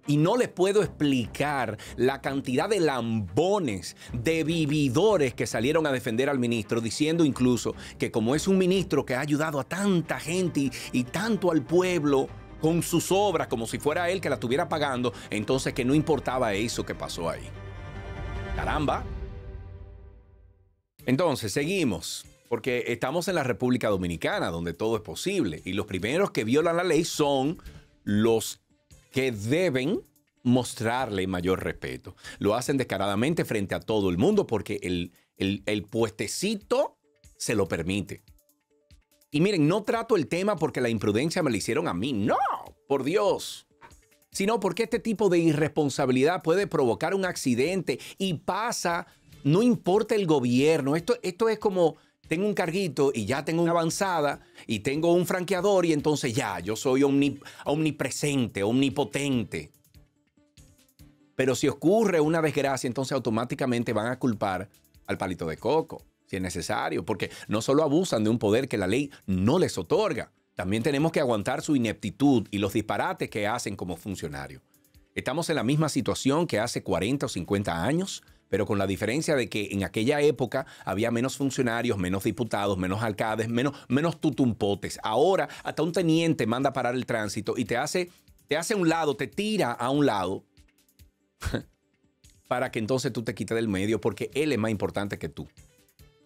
[SPEAKER 14] y no les puedo explicar la cantidad de lambones, de vividores que salieron a defender al ministro, diciendo incluso que como es un ministro que ha ayudado a tanta gente y tanto al pueblo con sus obras, como si fuera él que la estuviera pagando, entonces que no importaba eso que pasó ahí. ¡Caramba! Entonces, seguimos, porque estamos en la República Dominicana, donde todo es posible, y los primeros que violan la ley son los que deben mostrarle mayor respeto. Lo hacen descaradamente frente a todo el mundo porque el puestecito se lo permite. Y miren, no trato el tema porque la imprudencia me la hicieron a mí. No, por Dios. Sino porque este tipo de irresponsabilidad puede provocar un accidente y pasa, no importa el gobierno. Esto es como, tengo un carguito y ya tengo una avanzada y tengo un franqueador y entonces ya, yo soy omnipresente, omnipotente. Pero si ocurre una desgracia, entonces automáticamente van a culpar al palito de coco, si es necesario, porque no solo abusan de un poder que la ley no les otorga, también tenemos que aguantar su ineptitud y los disparates que hacen como funcionarios. Estamos en la misma situación que hace 40 o 50 años, pero con la diferencia de que en aquella época había menos funcionarios, menos diputados, menos alcaldes, menos tutumpotes. Ahora hasta un teniente manda a parar el tránsito y te hace a un lado, te tira a un lado para que entonces tú te quites del medio porque él es más importante que tú.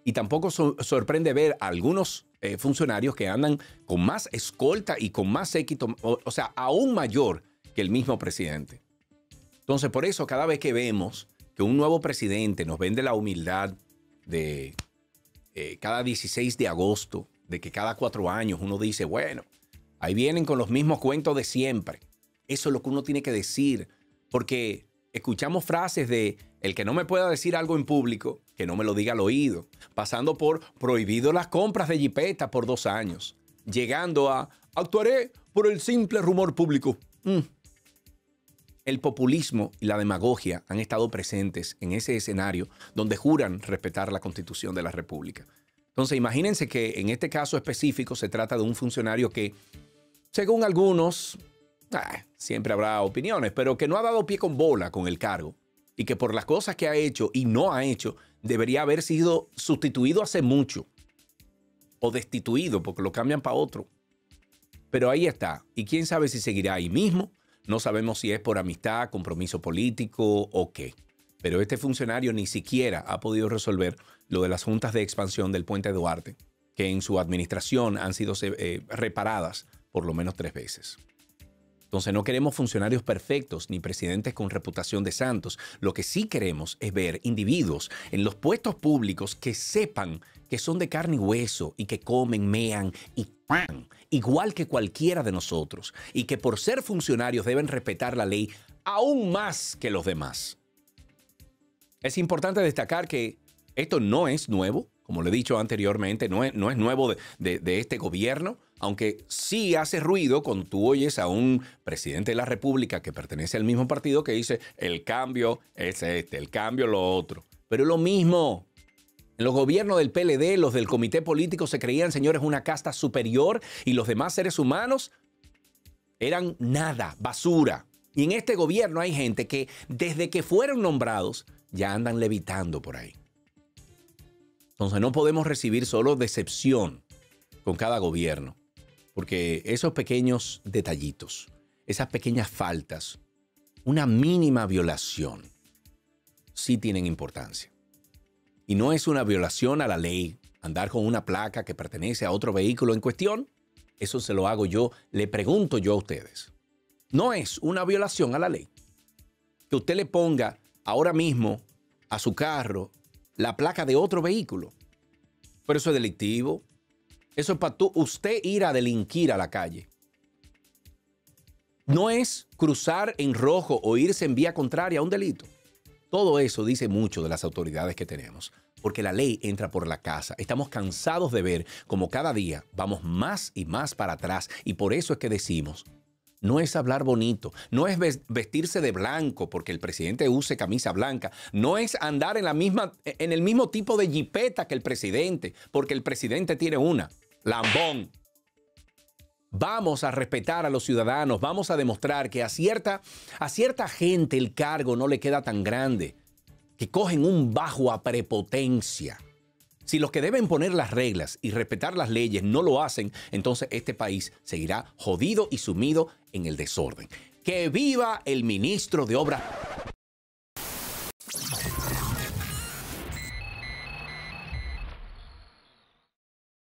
[SPEAKER 14] Y tampoco sorprende ver a algunos funcionarios que andan con más escolta y con más séquito, o sea, aún mayor que el mismo presidente. Entonces, por eso cada vez que vemos que un nuevo presidente nos vende la humildad de cada 16 de agosto, de que cada 4 años uno dice, bueno, ahí vienen con los mismos cuentos de siempre. Eso es lo que uno tiene que decir, porque escuchamos frases de el que no me pueda decir algo en público, que no me lo diga al oído, pasando por prohibido las compras de jipeta por 2 años, llegando a actuaré por el simple rumor público. El populismo y la demagogia han estado presentes en ese escenario donde juran respetar la Constitución de la República. Entonces, imagínense que en este caso específico se trata de un funcionario que, según algunos, siempre habrá opiniones, pero que no ha dado pie con bola con el cargo y que por las cosas que ha hecho y no ha hecho, debería haber sido sustituido hace mucho o destituido porque lo cambian para otro. Pero ahí está. Y quién sabe si seguirá ahí mismo. No sabemos si es por amistad, compromiso político o qué. Pero este funcionario ni siquiera ha podido resolver lo de las juntas de expansión del Puente Duarte, que en su administración han sido reparadas por lo menos 3 veces. Entonces no queremos funcionarios perfectos ni presidentes con reputación de santos. Lo que sí queremos es ver individuos en los puestos públicos que sepan que son de carne y hueso y que comen, mean y pan, igual que cualquiera de nosotros, y que por ser funcionarios deben respetar la ley aún más que los demás. Es importante destacar que esto no es nuevo, como le he dicho anteriormente, no es nuevo de este gobierno, aunque sí hace ruido cuando tú oyes a un presidente de la República que pertenece al mismo partido que dice el cambio es el cambio lo otro. Pero es lo mismo. En los gobiernos del PLD, los del comité político se creían, señores, una casta superior y los demás seres humanos eran nada, basura. Y en este gobierno hay gente que desde que fueron nombrados ya andan levitando por ahí. Entonces no podemos recibir solo decepción con cada gobierno, porque esos pequeños detallitos, esas pequeñas faltas, una mínima violación, sí tienen importancia. Y no es una violación a la ley andar con una placa que pertenece a otro vehículo en cuestión. Eso se lo hago yo, le pregunto yo a ustedes. No es una violación a la ley que usted le ponga ahora mismo a su carro la placa de otro vehículo. Pero eso es delictivo. Eso es para usted ir a delinquir a la calle. No es cruzar en rojo o irse en vía contraria a un delito. Todo eso dice mucho de las autoridades que tenemos, porque la ley entra por la casa. Estamos cansados de ver cómo cada día vamos más y más para atrás, y por eso es que decimos, no es hablar bonito, no es vestirse de blanco porque el presidente use camisa blanca, no es andar en el mismo tipo de jipeta que el presidente, porque el presidente tiene una, lambón. Vamos a respetar a los ciudadanos, vamos a demostrar que a cierta gente el cargo no le queda tan grande, que cogen un bajo a prepotencia. Si los que deben poner las reglas y respetar las leyes no lo hacen, entonces este país seguirá jodido y sumido en el desorden. ¡Que viva el ministro de Obras!